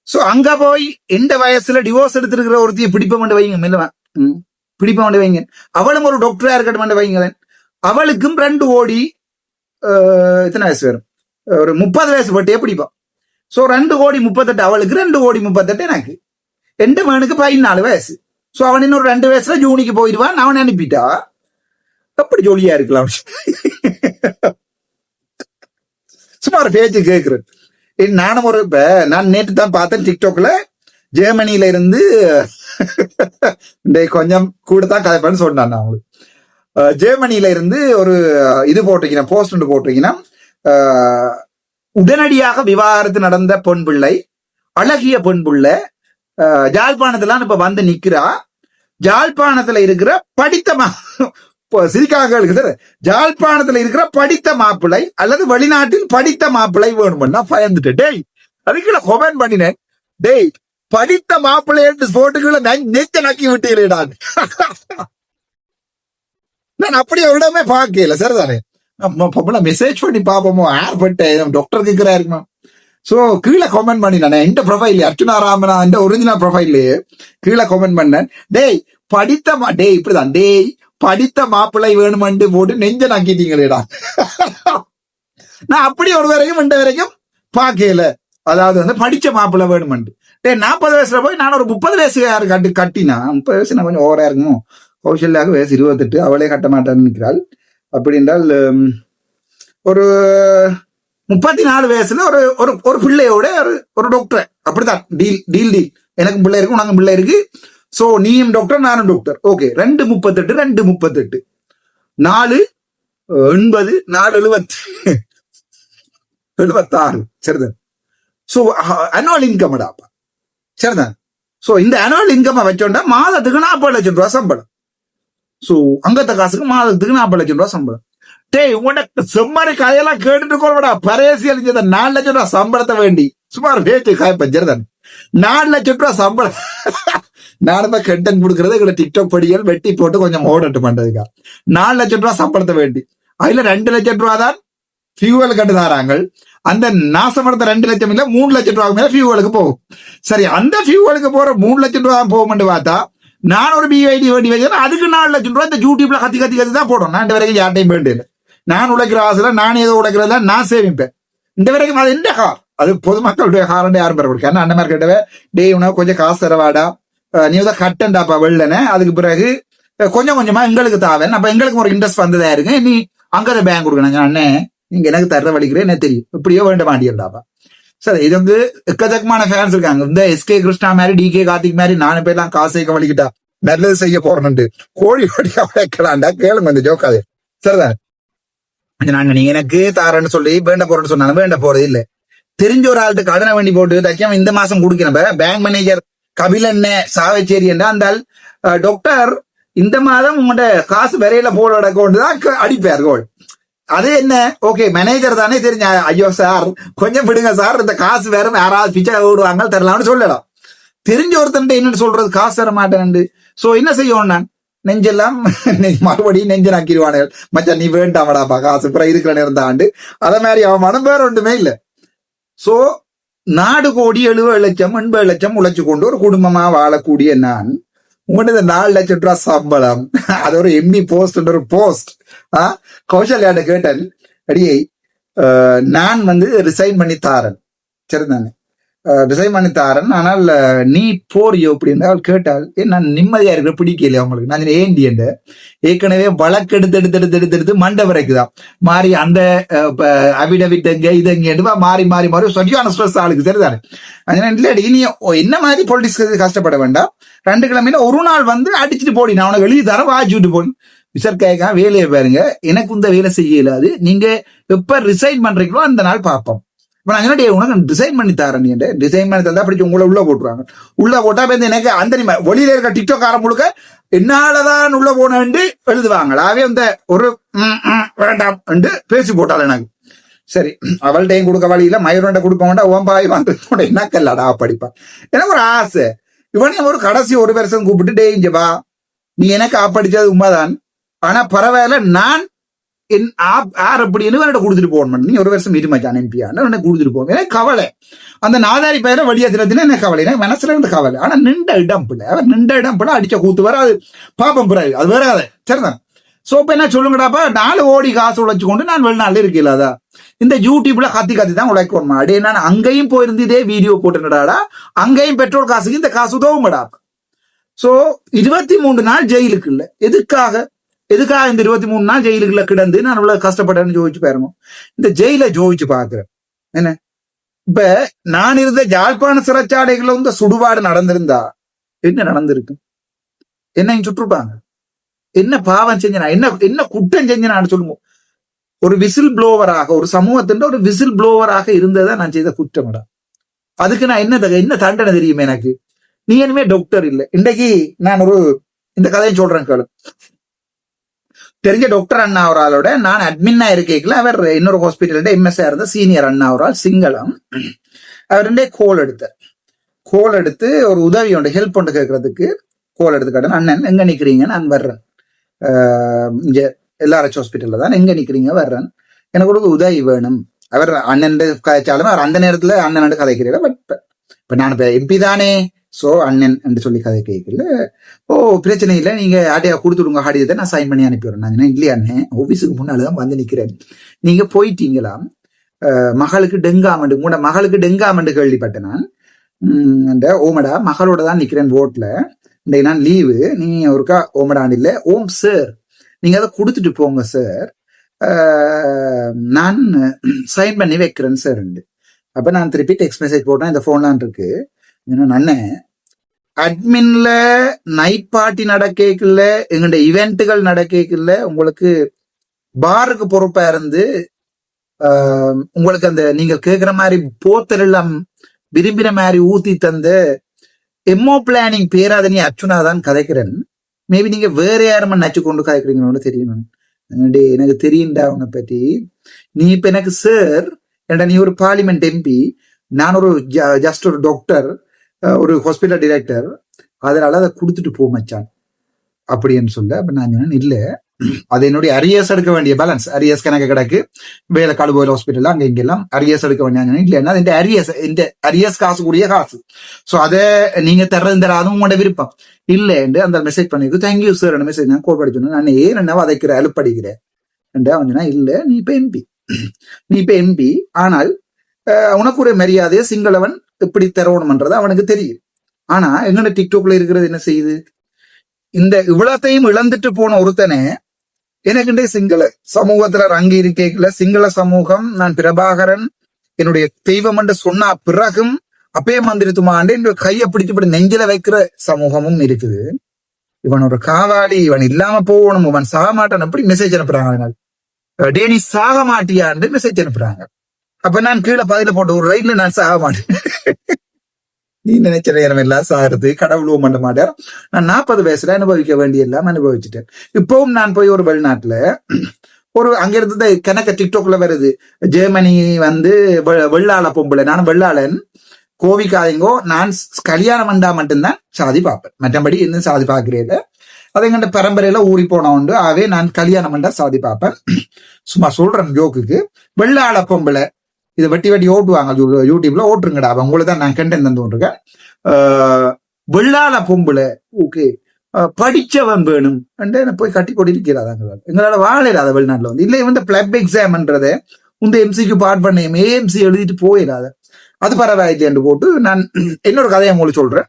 சோ அங்க போய் இந்த வயசுல டிவோர்ஸ் எடுத்திருக்கிற ஒருத்தைய பிடிப்ப மாட்டே வைங்க, பிடிப்ப மாட்டே வைங்க. அவளும் ஒரு டாக்டரா இருக்கட்ட மாட்டே வைங்களேன். அவளுக்கும் 2 கோடி எத்தனை வயசு வரும், ஒரு 30 வயசு பட்டியே பிடிப்பான். சோ 2,38,00,000 அவளுக்கு, 2,38,00,000 எனக்கு. எந்த மகனுக்கு 14 வயசு. சோ அவன் இன்னொரு 2 வயசுல ஜூனிக்கு போயிடுவான், அவன் அனுப்பிட்டா எப்படி ஜோலியா இருக்கலாம். சும்மா ஒரு பேச்சு கேட்கிறேன். நானும் இப்ப நான் நேற்று தான் பார்த்தேன் டிக்டாக்ல, ஜெர்மனியில இருந்து கொஞ்சம் கூட தான் கதைப்பேன்னு சொன்னான். நான் அவங்களுக்கு ஜெர்மனியில இருந்து ஒரு இது போட்டிருக்கேன், போஸ்ட் ஒன்று போட்டிருக்கேன். உடனடியாக விவாகரத்து நடந்த பெண் பிள்ளை, அழகிய பெண் பிள்ளை, ஜாழ்ப்பாணத்துல இப்ப வந்து நிக்கிறா. ஜாழ்ப்பாணத்துல இருக்கிற படித்த சிரிக்காங்களுக்கு சார், ஜாழ்ப்பாணத்துல இருக்கிற படித்த மாப்பிள்ளை அல்லது வெளிநாட்டில் படித்த மாப்பிள்ளை வேணும்னா பயந்துட்டு டேய் அதுக்குள்ள கொமெண்ட் பண்ணினேன். டேய் படித்த மாப்பிள்ளை போட்டுக்குள்ள நெச்ச நக்கி விட்டீங்களேடா. நான் அப்படி ஒரு இடமே பார்க்கல சார் தானே. மெசேஜ் பண்ணி பாப்போமோ யார் பட்டேன் டாக்டர் கேட்கிறா இருக்குமா. சோ கீழே கமெண்ட் பண்ணினேன். எந்த ப்ரொஃபைல் அர்ச்சுனா ராமனா எந்த ஒரிஜினல் ப்ரொஃபைல்லையே கீழே கமெண்ட் பண்ணேன். டேய் படித்த டேய் இப்படிதான் டேய் படித்த மாப்பிள்ளை வேணுமென்று போட்டு நெஞ்ச நக்கிட்டீங்களேடா. நான் அப்படி ஒரு வரைக்கும் இந்த வரைக்கும் பார்க்கல. அதாவது வந்து படிச்ச மாப்பிள்ளை வேணுமென்று. டே 40 வயசுல போய் நான் ஒரு 30 வயசு யாரு கட்டினா 30 வயசு நான் கொஞ்சம் ஓவரா இருக்கும். கௌசல்யாவுக்கு வயசு 28, அவளே கட்ட மாட்டான்னு நிற்கிறாள். அப்படி என்றால் ஒரு 34 வயசுல ஒரு ஒரு பிள்ளையோட ஒரு டாக்டர் அப்படித்தான் டீல் எனக்கு பிள்ளை இருக்கு உனக்கு பிள்ளை இருக்கு. சோ நீயும் டாக்டர் நானும் டாக்டர். ஓகே 238 4 80 4 76 சரிதான். சோ அனுவல் இன்கம் டாப்பா சரிதான். சோ இந்த அனுவல் இன்கம் வச்சோண்டா மாதத்துக்கு 40 லட்சம் ரூபாய் சம்பளம். சோ அங்கத்த காசுக்கு மாதத்துக்கு 40 லட்சம் ரூபாய் சம்பளம். டேய் உனக்கு செம்மறி கதையெல்லாம் கேட்டுட்டு கொள்வடா. பரேசி அழிஞ்சத 4 லட்சம் ரூபாய் சம்பளத்தை வேண்டி சுமார் பேச்சு காய்ப்பஞ்சிருதான். 4 லட்சம் ரூபாய் சம்பளம். நானும் கண்டென்ட் கொடுக்கறது எங்களை டிக்டாக் படிகள் வெட்டி போட்டு கொஞ்சம் ஓடட்டு பண்றதுக்கா 4 லட்சம் ரூபாய் சம்பளத்தை வேண்டி. அதுல 2 லட்சம் ரூபாய் தான் ஃபியூவல் கட்டு தாராங்க. அந்த நாசப்படுத்த 2 லட்சம் இல்ல 3 லட்சம் ரூபாய்க்கு மேல ஃபியூவலுக்கு போகும். சரி அந்த ஃபியூவலுக்கு போற 3 லட்சம் ரூபாய் போகும்னு பார்த்தா நான் ஒரு பிஐடி வேண்டி வச்சேன். அதுக்கு 4 லட்சம் ரூபாய் இந்த யூடியூப்ல கத்தி தான் போடும். நான் இந்த வரைக்கும் யார்ட்டையும் வேண்டியது. நான் உழைக்கிற ஆசையில நான் ஏதோ உழைக்கிறதா நான் சேமிப்பேன். இந்த வரைக்கும் அது எந்த கார், அது பொதுமக்களுடைய காரண்டு யாரும் பெற கொடுக்க. அந்த மாதிரி கேட்டவே டே உனக்கு கொஞ்சம் காசு தரவாடா, நீ தான் கட்டண்டாப்பா வெள்ளன, அதுக்கு பிறகு கொஞ்சம் கொஞ்சமா எங்களுக்கு தாவேன். அப்ப எங்களுக்கு ஒரு இன்ட்ரெஸ்ட் வந்ததா இருக்கு, நீ அங்கத பேங்க் கொடுக்கணும் அண்ணே, நீங்க எனக்கு தர வலிக்கிறேன் என்ன தெரியும், இப்படியோ வேண்ட மாட்டியண்டாப்பா. சரி இது வந்து எக்கச்சக்கமான ஃபேன்ஸ் இருக்காங்க. இந்த எஸ்கே கிருஷ்ணா மாதிரி டிகே கார்த்திக் மாதிரி 4 பேர்லாம் காசை வலிக்கிட்டா நல்லது செய்ய போறேன்ட்டு கோழி கோடியா வைக்கலாண்டா கேளுங்க இந்த ஜோக்காது சரிதான். நாங்க நீங்க எனக்கு தாரன்னு சொல்லி வேண்ட போறேன்னு சொன்னாலும் வேண்ட போறது இல்ல. தெரிஞ்ச ஒரு ஆள்கிட்ட கடனை வேண்டி போட்டு தைக்காம இந்த மாசம் குடுக்கிறப்ப பேங்க் மேனேஜர் கபிலண்ண சாவச்சேரி என்றா அந்த டாக்டர் இந்த மாதம் உங்களோட காசு விரையில போட அக்கௌண்ட் தான் அடிப்பார் கோல். அது என்ன ஓகே மேனேஜர் தானே தெரிஞ்ச, ஐயோ சார் கொஞ்சம் விடுங்க சார் இந்த காசு வேற யாராவது பிச்சை ஓடுவாங்க தரலாம்னு சொல்லலாம். தெரிஞ்ச ஒருத்தன் என்னன்னு சொல்றது காசு தர மாட்டேன். சோ என்ன செய்யும் நான் நெஞ்செல்லாம் மறுபடியும் நெஞ்ச நாக்கிடுவானுகள். மச்சான் நீ வேண்டாமடாப்பா காசு புற இருக்கிற நேரம் தாண்டு அத மாதிரி அவன் மனம் வேற ஒன்றுமே இல்லை. சோ 4 கோடி 70 லட்சம் 80 லட்சம் உழைச்சு கொண்டு ஒரு குடும்பமா வாழக்கூடிய நான் உங்கள்கிட்ட 4 லட்சம் ரூபாய் சம்பளம், அது ஒரு எம்பி போஸ்ட் ஒரு போஸ்ட். கௌசல்யாட்ட கேட்டேன், அடியை நான் வந்து ரிசைன் பண்ணி தாரேன் சரிதானே, ரிசைன் பண்ணி தாரேன், ஆனால் நீ போறியோ அப்படின்னு அவள் கேட்டாள். நான் நிம்மதியா இருக்கிற பிடிக்கலையே அவங்களுக்கு. நான் ஏண்டி என்று ஏற்கனவே வழக்கு எடுத்து மண்டை வரைக்குதான் மாறி அந்த அபிடவிட் எங்க இது எங்க மாறி மாறி மாறி சரியான ஸ்ட்ரெஸ் ஆளுக்கு சரிதானே. அதனால இனி என்ன மாதிரி பொலிட்டிக்ஸ் கஷ்டப்பட வேண்டாம். 2 கிழமையில ஒரு நாள் வந்து அடிச்சுட்டு போடி, நான் உனக்கு எழுதி தர வாச்சுட்டு போய் விசர்க்காய்க்கா வேலையை பாருங்க, எனக்கு இந்த வேலை செய்ய இயலாது, நீங்க எப்ப ரிசைன் பண்றீங்களோ அந்த நாள் பார்ப்போம். உனக்கு டிசைன் பண்ணி தரேன், நீ டிசைன் பண்ணி தந்தா படிச்சு உங்களை உள்ள போட்டுருவாங்க. உள்ள போட்டா எனக்கு அந்த வெளியில இருக்க டிக்டாக் ஆரம் முழுக்க என்னாலதான் உள்ள போனேன் எழுதுவாங்க. அவே அந்த ஒரு வேண்டாம் என்று பேசி போட்டாள் எனக்கு. சரி அவள்கிட்டையும் கொடுக்க வழியில மயூரண்ட கொடுக்க வேண்டாம், ஓம்பாய் வந்து என்னக்கல்லடா படிப்பான். எனக்கு ஒரு ஆசை, இவனையும் ஒரு கடைசி ஒரு வருஷம் கூப்பிட்டு டேஞ்சு வா நீ எனக்கு ஆப்படிச்சது உண்மைதான், ஆனா பரவாயில்ல நான் யார் அப்படின்னு கொடுத்துட்டு போகணும், நீ ஒரு வருஷம் இருமாச்சான் எம்பியான்னு கொடுத்துட்டு போகணும். எனக்கு கவலை அந்த நாதாரி பயிர வழியாத்திரத்துல எனக்கு கவலை, எனக்கு மனசுல இருந்து கவலை. ஆனா நின்ற இடம் பிள்ளை, அவர் நின்ற இடம் பிள்ளை அடிச்ச கூத்து வர அது பாப்பம் பிறகு அது வராது சரிதான். சோ இப்ப என்ன சொல்லுங்கடாப்பா, 4 கோடி காசு உழைச்சு கொண்டு நான் வெளிநாள் இருக்கல, அதான் இந்த யூடியூப்ல கத்தி தான் உழைக்கணுமா அப்படியே. நான் அங்கேயும் போயிருந்து இதே வீடியோ போட்டுடாடா, அங்கேயும் பெட்ரோல் காசுக்கு இந்த காசு உதவும்டா. சோ 23 நாள் ஜெயிலுக்கு இல்ல. எதுக்காக இந்த 23 நாள் ஜெயிலுக்குள்ள கிடந்து நான் இவ்வளவு கஷ்டப்பட்டேன்னு ஜோதிச்சு பாருங்க. இந்த ஜெயில ஜோதிச்சு பாக்குறேன். என்ன இப்ப நான் இருந்த யாழ்ப்பாண சிறைச்சாலைகள்ல இந்த சுடுபாடு நடந்திருந்தா என்ன நடந்திருக்கு? என்ன சுற்றுப்பாங்க? என்ன பாவம் செஞ்சனா, என்ன குற்றம் செஞ்சனான்னு சொல்லுங்க. ஒரு விசில் புளோவராக, ஒரு சமூகத்தின் ஒரு விசில் புளோவராக இருந்ததா நான் செய்த குற்றம். அதுக்கு நான் என்ன தண்டனை தெரியுமே எனக்கு? நீ இனிமே டாக்டர் இல்லை. இன்றைக்கு நான் இந்த கதையை சொல்றேன் கேளு. தெரிஞ்ச டாக்டர் அண்ணா ஒரு ஆளோட நான் அட்மின்னா இருக்கேக்கல, அவர் இன்னொரு ஹாஸ்பிட்டல் எம்எஸ்ஆ இருந்த சீனியர் அண்ணா ஒரு ஆள் சிங்களம். அவர் கோல் எடுத்து ஒரு உதவி உண்டு, ஹெல்ப் ஒன்று கேட்கறதுக்கு கோல் எடுத்து காட்டுறேன். அண்ணன் எங்க நிக்கிறீங்க? நான் வர்றேன், இங்க எல்ஆர்எச் ஹாஸ்பிட்டல்ல தான். எங்க நிக்கிறீங்க? வர்றேன், எனக்கு ஒரு உதவி வேணும். அவர் அண்ணன் கதைச்சாலும் அவர் அந்த நேரத்துல அண்ணன் கதைக்கிறீங்க. பட் இப்ப நான் இப்ப எம்பி தானே, சோ அண்ணன் என்று சொல்லி கதை கேட்கல. ஓ பிரச்சனை இல்லை, நீங்க ஆட்டையா கொடுத்துடுங்க காடியத்தை, நான் சைன் பண்ணி அனுப்பிடுறேன். நான் இல்லையா அண்ணன், ஆபீஸுக்கு முன்னாலதான் வந்து நிக்கிறேன், நீங்க போயிட்டீங்களாம். மகளுக்கு டெங்காமண்டு, உங்களோட மகளுக்கு டெங்காமண்டு கேள்விப்பட்டேன் நான். அந்த ஓமடா மகளோட தான் நிக்கிறேன் வோட்ல, இன்றைக்கு நான் லீவு, நீங்க ஒருக்கா ஓமடாண்டு இல்லை, ஓம் சார் நீங்க அதை கொடுத்துட்டு போங்க சார், நான் சைன் பண்ணி வைக்கிறேன் சார். அப்ப நான் திருப்பி டெக்ஸ்ட் மெசேஜ் போட்டேன், இந்த போன்லாம் இருக்கு. அண்ணன் அட்மின்ல நைட் பார்ட்டி நடக்கல, எங்களுடைய இவெண்ட்டுகள் நடக்கல, உங்களுக்கு பாருக்கு பொறுப்பா இருந்து உங்களுக்கு அந்த நீங்க கேட்கிற மாதிரி போத்தல் எல்லாம் விரும்பின மாதிரி ஊத்தி தந்த எம்ஓ பிளானிங் பேராதனி அர்ச்சுனா தான் கதைக்கிறேன். மேபி நீங்க வேற யாரும் நச்சு கொண்டு கதைக்கிறீங்கன்னு தெரியும். எனக்கு தெரியுண்டா உன்னை பத்தி. நீ இப்ப எனக்கு சார், நீ ஒரு பார்லிமெண்ட் எம்பி, நான் ஒரு ஜஸ்ட் ஒரு டாக்டர், ஒரு ஹாஸ்பிட்டல் டைரக்டர், அதனால அதை கொடுத்துட்டு போ மச்சான் அப்படின்னு சொல்ல. அப்ப நான் சொன்னேன் இல்ல, அது என்னுடைய அரியர்ஸ் எடுக்க வேண்டிய பேலன்ஸ், அரியர்ஸ் கணக்கு கிடக்கு வேலை கழுவோயில் ஹாஸ்பிட்டல் அங்க இங்கெல்லாம் அரியர்ஸ் எடுக்க வேண்டிய இல்லைன்னா இந்த அரியர்ஸ் காசு கூடிய காசு. சோ அதை நீங்க தர்றதும் உங்களோட விருப்பம் இல்லை என்று அந்த மெசேஜ் பண்ணிருக்கு. தேங்க்யூ சார் மெசேஜ் நான் கோட் படிச்சோன்னு, நான் ஏன் என்ன வதைக்கிற அலுப்படிக்கிறேன் அவன் இல்ல, நீ இப்ப எம்பி ஆனால் உனக்கு ஒரு மரியாதையை சிங்களவன் எப்படி தரணும்ன்றது அவனுக்கு தெரியும். ஆனா எங்கட டிக்டாக்ல இருக்கிறது என்ன செய்யுது? இந்த இவ்வளத்தையும் இழந்துட்டு போன ஒருத்தனே எனக்கு சிங்கள சமூகத்துல ரங்கி இருக்கல, சிங்கள சமூகம் நான் பிரபாகரன் என்னுடைய தெய்வம் என்று சொன்னா பிறகும் அப்பயே மந்திரித்துமாண்டு என் கையை பிடிச்சு நெஞ்சில வைக்கிற சமூகமும் இருக்குது. இவன் ஒரு காவாடி, இவன் இல்லாம போகணும், இவன் சாக மாட்டான் அப்படி மெசேஜ் அனுப்புறாங்க. அதனால டேனி சாக மாட்டியான்னு மெசேஜ் அனுப்புறாங்க. அப்ப நான் கீழே பதில போட்டு ஒரு ரைட்ல நான் சாக மாட்டேன். நீ நினைச்ச நேரம் எல்லாம் சாகிறது கடவுளும் பண்ண மாட்டேன். நான் 40 வயசுல அனுபவிக்க வேண்டிய எல்லாம் அனுபவிச்சுட்டேன். இப்பவும் நான் போய் ஒரு வெளிநாட்டுல ஒரு அங்க இருந்து கணக்க டிக்டாக்ல வருது, ஜெர்மனி வந்து வெள்ளாள பொம்பளை, நான் வெள்ளாளன் கோவிக்காதீங்கோ, நான் கல்யாணம் வந்தா மட்டும்தான் சாதி பார்ப்பேன், மற்றபடி இன்னும் சாதி பார்க்கிறேன். அதை எங்கள்ட பரம்பரையில ஊறி போன உண்டு, ஆகவே நான் கல்யாணம் பண்ணா சாதி பார்ப்பேன். சும்மா சொல்றேன் ஜோக்குக்கு. வெள்ளாள பொம்பளை இதை வெட்டி ஓட்டுவாங்க யூடியூப்ல, ஓட்டுருங்கடா உங்களுக்கு தான் நான் கண்டென்ட் தந்துருக்கேன். வெள்ளாள பொம்பளை ஓகே படிச்சவன் வேணும் போய் கட்டி கொண்டு இருக்கிறாதாங்க. எங்களால வாழலாத வெளிநாட்டுல வந்து இல்லை வந்து பிளப் எக்ஸாம்ன்றதை இந்த எம்சிக்கு பார்ட் பண்ண ஏஎம்சி எழுதிட்டு போயிடாத, அது பரவாயில்லை போட்டு நான் இன்னொரு கதையை உங்களுக்கு சொல்றேன்.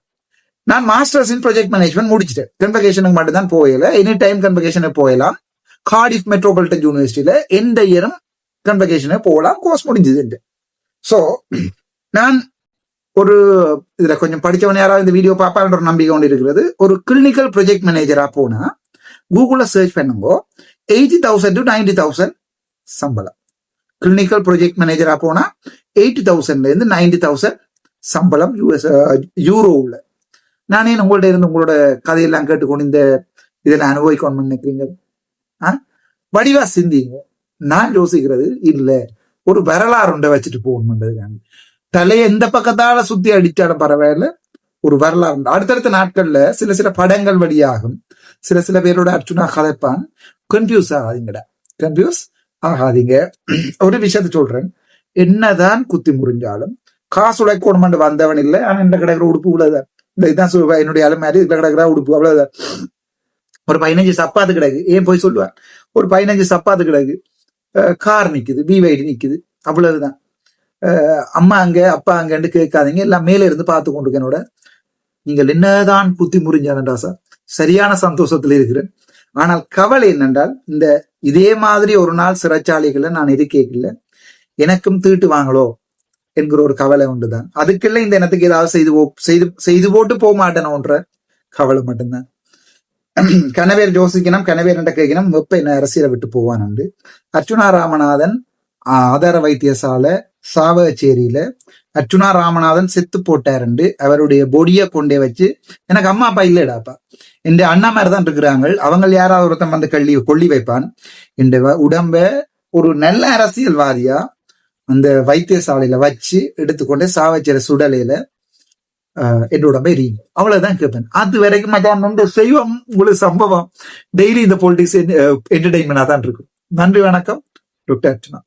நான் மாஸ்டர்ஸ் இன் ப்ராஜெக்ட் மேனேஜ்மெண்ட் முடிச்சிட்டேன். கன்வகேஷனுக்கு மட்டும் தான் போயில, எனி டைம் கன்வகேஷனுக்கு போயலாம். கார்டிஃப் மெட்ரோபாலிட்டன் யூனிவர்சிட்டியில எந்த இயரும் கன்வகேஷனுக்கு போகலாம், கோர்ஸ் முடிஞ்சது. சோ நான் ஒரு இதுல கொஞ்சம் படிச்சவன் யாராவது இந்த வீடியோ பார்ப்பான்ற ஒரு நம்பிக்கை கொண்டு இருக்கிறது. ஒரு கிளினிக்கல் ப்ராஜெக்ட் மேனேஜரா போனா கூகுள்ல சர்ச் பண்ணுங்க, 80,000 to 90,000 சம்பளம். கிளினிக்கல் ப்ராஜெக்ட் மேனேஜரா போனா 80,000 இருந்து 90,000 சம்பளம் யூரோவில். நானே உங்கள்ட்ட இருந்து உங்களோட கதையெல்லாம் கேட்டுக்கொண்டு இந்த இதெல்லாம் அனுபவிக்கணும்னு நினைக்கிறீங்க? வடிவா சிந்திங்க. நான் யோசிக்கிறது இல்ல, ஒரு வரலாறு ஒன்றை வச்சுட்டு போகணும்ன்றதுக்காக தலையை எந்த பக்கத்தால சுத்தி அடிச்சாலும் பரவாயில்ல, ஒரு வரலாறு. அடுத்தடுத்த நாட்கள்ல சில படங்கள் வழியாகும், சில பேரோட அர்ச்சுனா கதைப்பான். கன்ஃபியூஸ் ஆகாதீங்க. ஒரு விஷயத்த சொல்றேன், என்னதான் குத்தி முறிஞ்சாலும் காசு உழைக்கணும் வந்தவன் இல்லை. ஆனா இந்த கிடக்கிற உடுப்பு இவ்வளவுதான், இதுதான் என்னுடைய அலமாரி, இதுல கிடக்கிற உடுப்பு அவ்வளவுதான். ஒரு 15 சப்பாத்து கிடக்கு, ஏன் போய் சொல்லுவான், ஒரு 15 சப்பாத்து கிடக்கு, கார் நிக்குது, பிவைடி நிக்குது, அவ்வளவுதான். அம்மா அங்க அப்பா அங்கன்னு கேட்காதீங்க, எல்லாம் மேல இருந்து பார்த்து கொண்டு என்னோட நீங்கள் என்னதான் குத்தி முறிஞ்சான் ராசா, சரியான சந்தோஷத்தில் இருக்கிறேன். ஆனால் கவலை என்னென்றால், இதே மாதிரி ஒரு நாள் சிறைச்சாலைகளை நான் இருக்கல, எனக்கும் தீட்டு வாங்களோ என்கிற ஒரு கவலை உண்டுதான். அதுக்குள்ள இந்த இனத்துக்கு ஏதாவது செய்து போட்டு போக மாட்டேனோன்ற கவலை மட்டும்தான். கனவேர் யோசிக்கணும், கனவேர் என்ற கேட்கணும், வெப்ப என்ன அரசியலை விட்டு போவான். அர்ச்சுனா ராமநாதன் ஆதார வைத்தியசாலை சாவகச்சேரியில அர்ச்சுனா ராமநாதன் செத்து போட்டாருண்டு அவருடைய பொடியை கொண்டே வச்சு, எனக்கு அம்மா அப்பா இல்லடாப்பா, இந்த அண்ணா மாதிரி தான் இருக்கிறாங்க, அவங்க யாராவது ஒருத்தன் வந்து கொள்ளி வைப்பான். இந்த உடம்ப ஒரு நல்ல அரசியல்வாதியா அந்த வைத்தியசாலையில வச்சு எடுத்துக்கொண்டு சாவச்சேரி சுடலையில என்னோட பேர் அவ்வளவுதான் கேட்பேன். அது வரைக்கும் மச்சான் செய்வோம் உங்களுக்கு சம்பவம் டெய்லி இந்த பொலிட்டிக்ஸ் என்டர்டைன்மெண்டா தான் இருக்கும். நன்றி, வணக்கம். டாக்டர் அர்ச்சனா.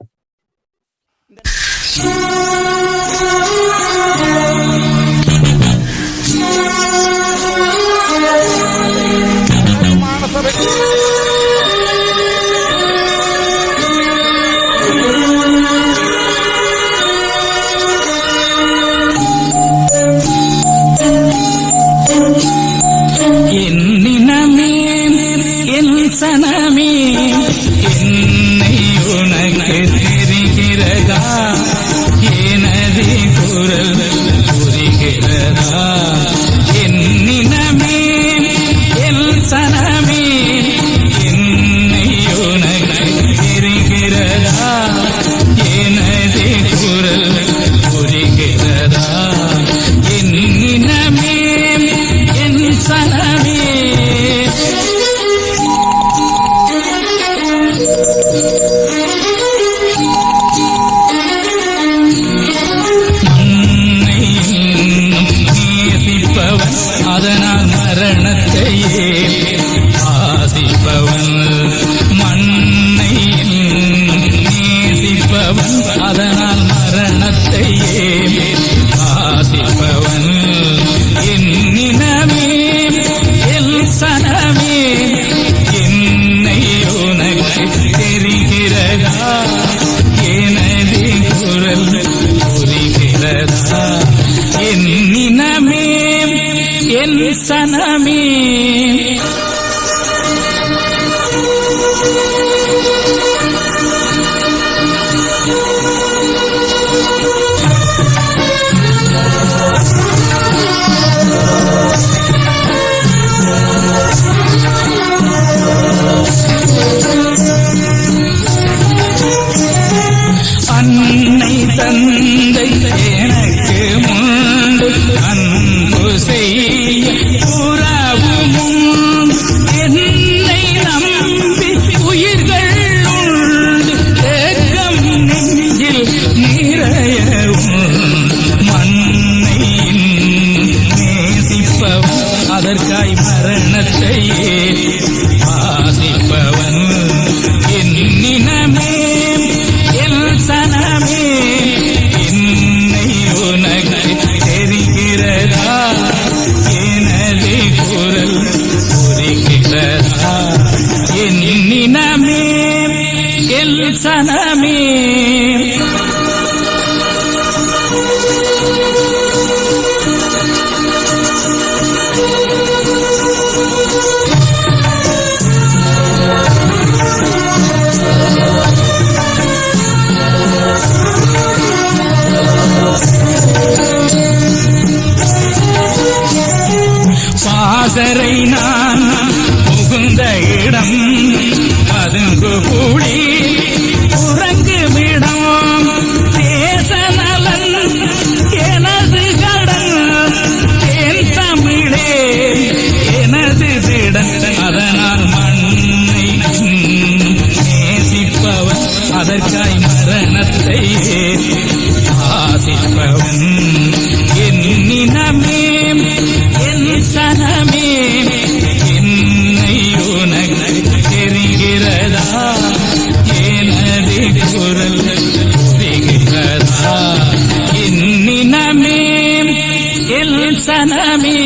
சனமே என்னை உனக்கு தெரிகிறதா, எனது குரல் புரிகிறதா, என்னினமே என் சனமே என்னை உனக்கு தெரிகிறதா, எனது குரல் புரிகிறதா, என்னினமே என் சனமே. அதனால் மரணத்தையே ஆசிப்பவன், மண்ணை நேசிப்பவன், அதனால் மரணத்தையே ஆசிப்பவன், என்னினமே என் சனமே என்னை உனக்கு தெரிகிறதா, எனது குரல் புரிகிறதா, என்னினமே என் சனமே. அன்னை தந்தை எனக்கு முண்டு அன்பு செய்ய புறவும் என்னை நம்பி உயிர்கள் உண்டு, ஏக்கம் நெஞ்சில் நிறையவும், மண்ணை நேசிப்பவன் அதற்காய் மரணத்தையே ஆசிப்பவன், என்னினமே என் சனமே என்னை உனக்கு தெரிகிறதா, எனது குரல் புரிகிறதா, என்னினமே என் சனமே. பாசறை நான் புகுந்த இடம் பதுங்கு கூடி உறங்குமிடம், தேச நலன் எனது கடன், என் தமிழே எனது திடன், அதனால் மண்ணை நேசிப்பவன் அதற்காய் மரணத்தை ஆசிப்பவன், என்னினமே என் சனமே என்னை உனக்கு தெரிகிறதா, எனது குரல் புரிகிறதா, என்னினமே என் சனமே.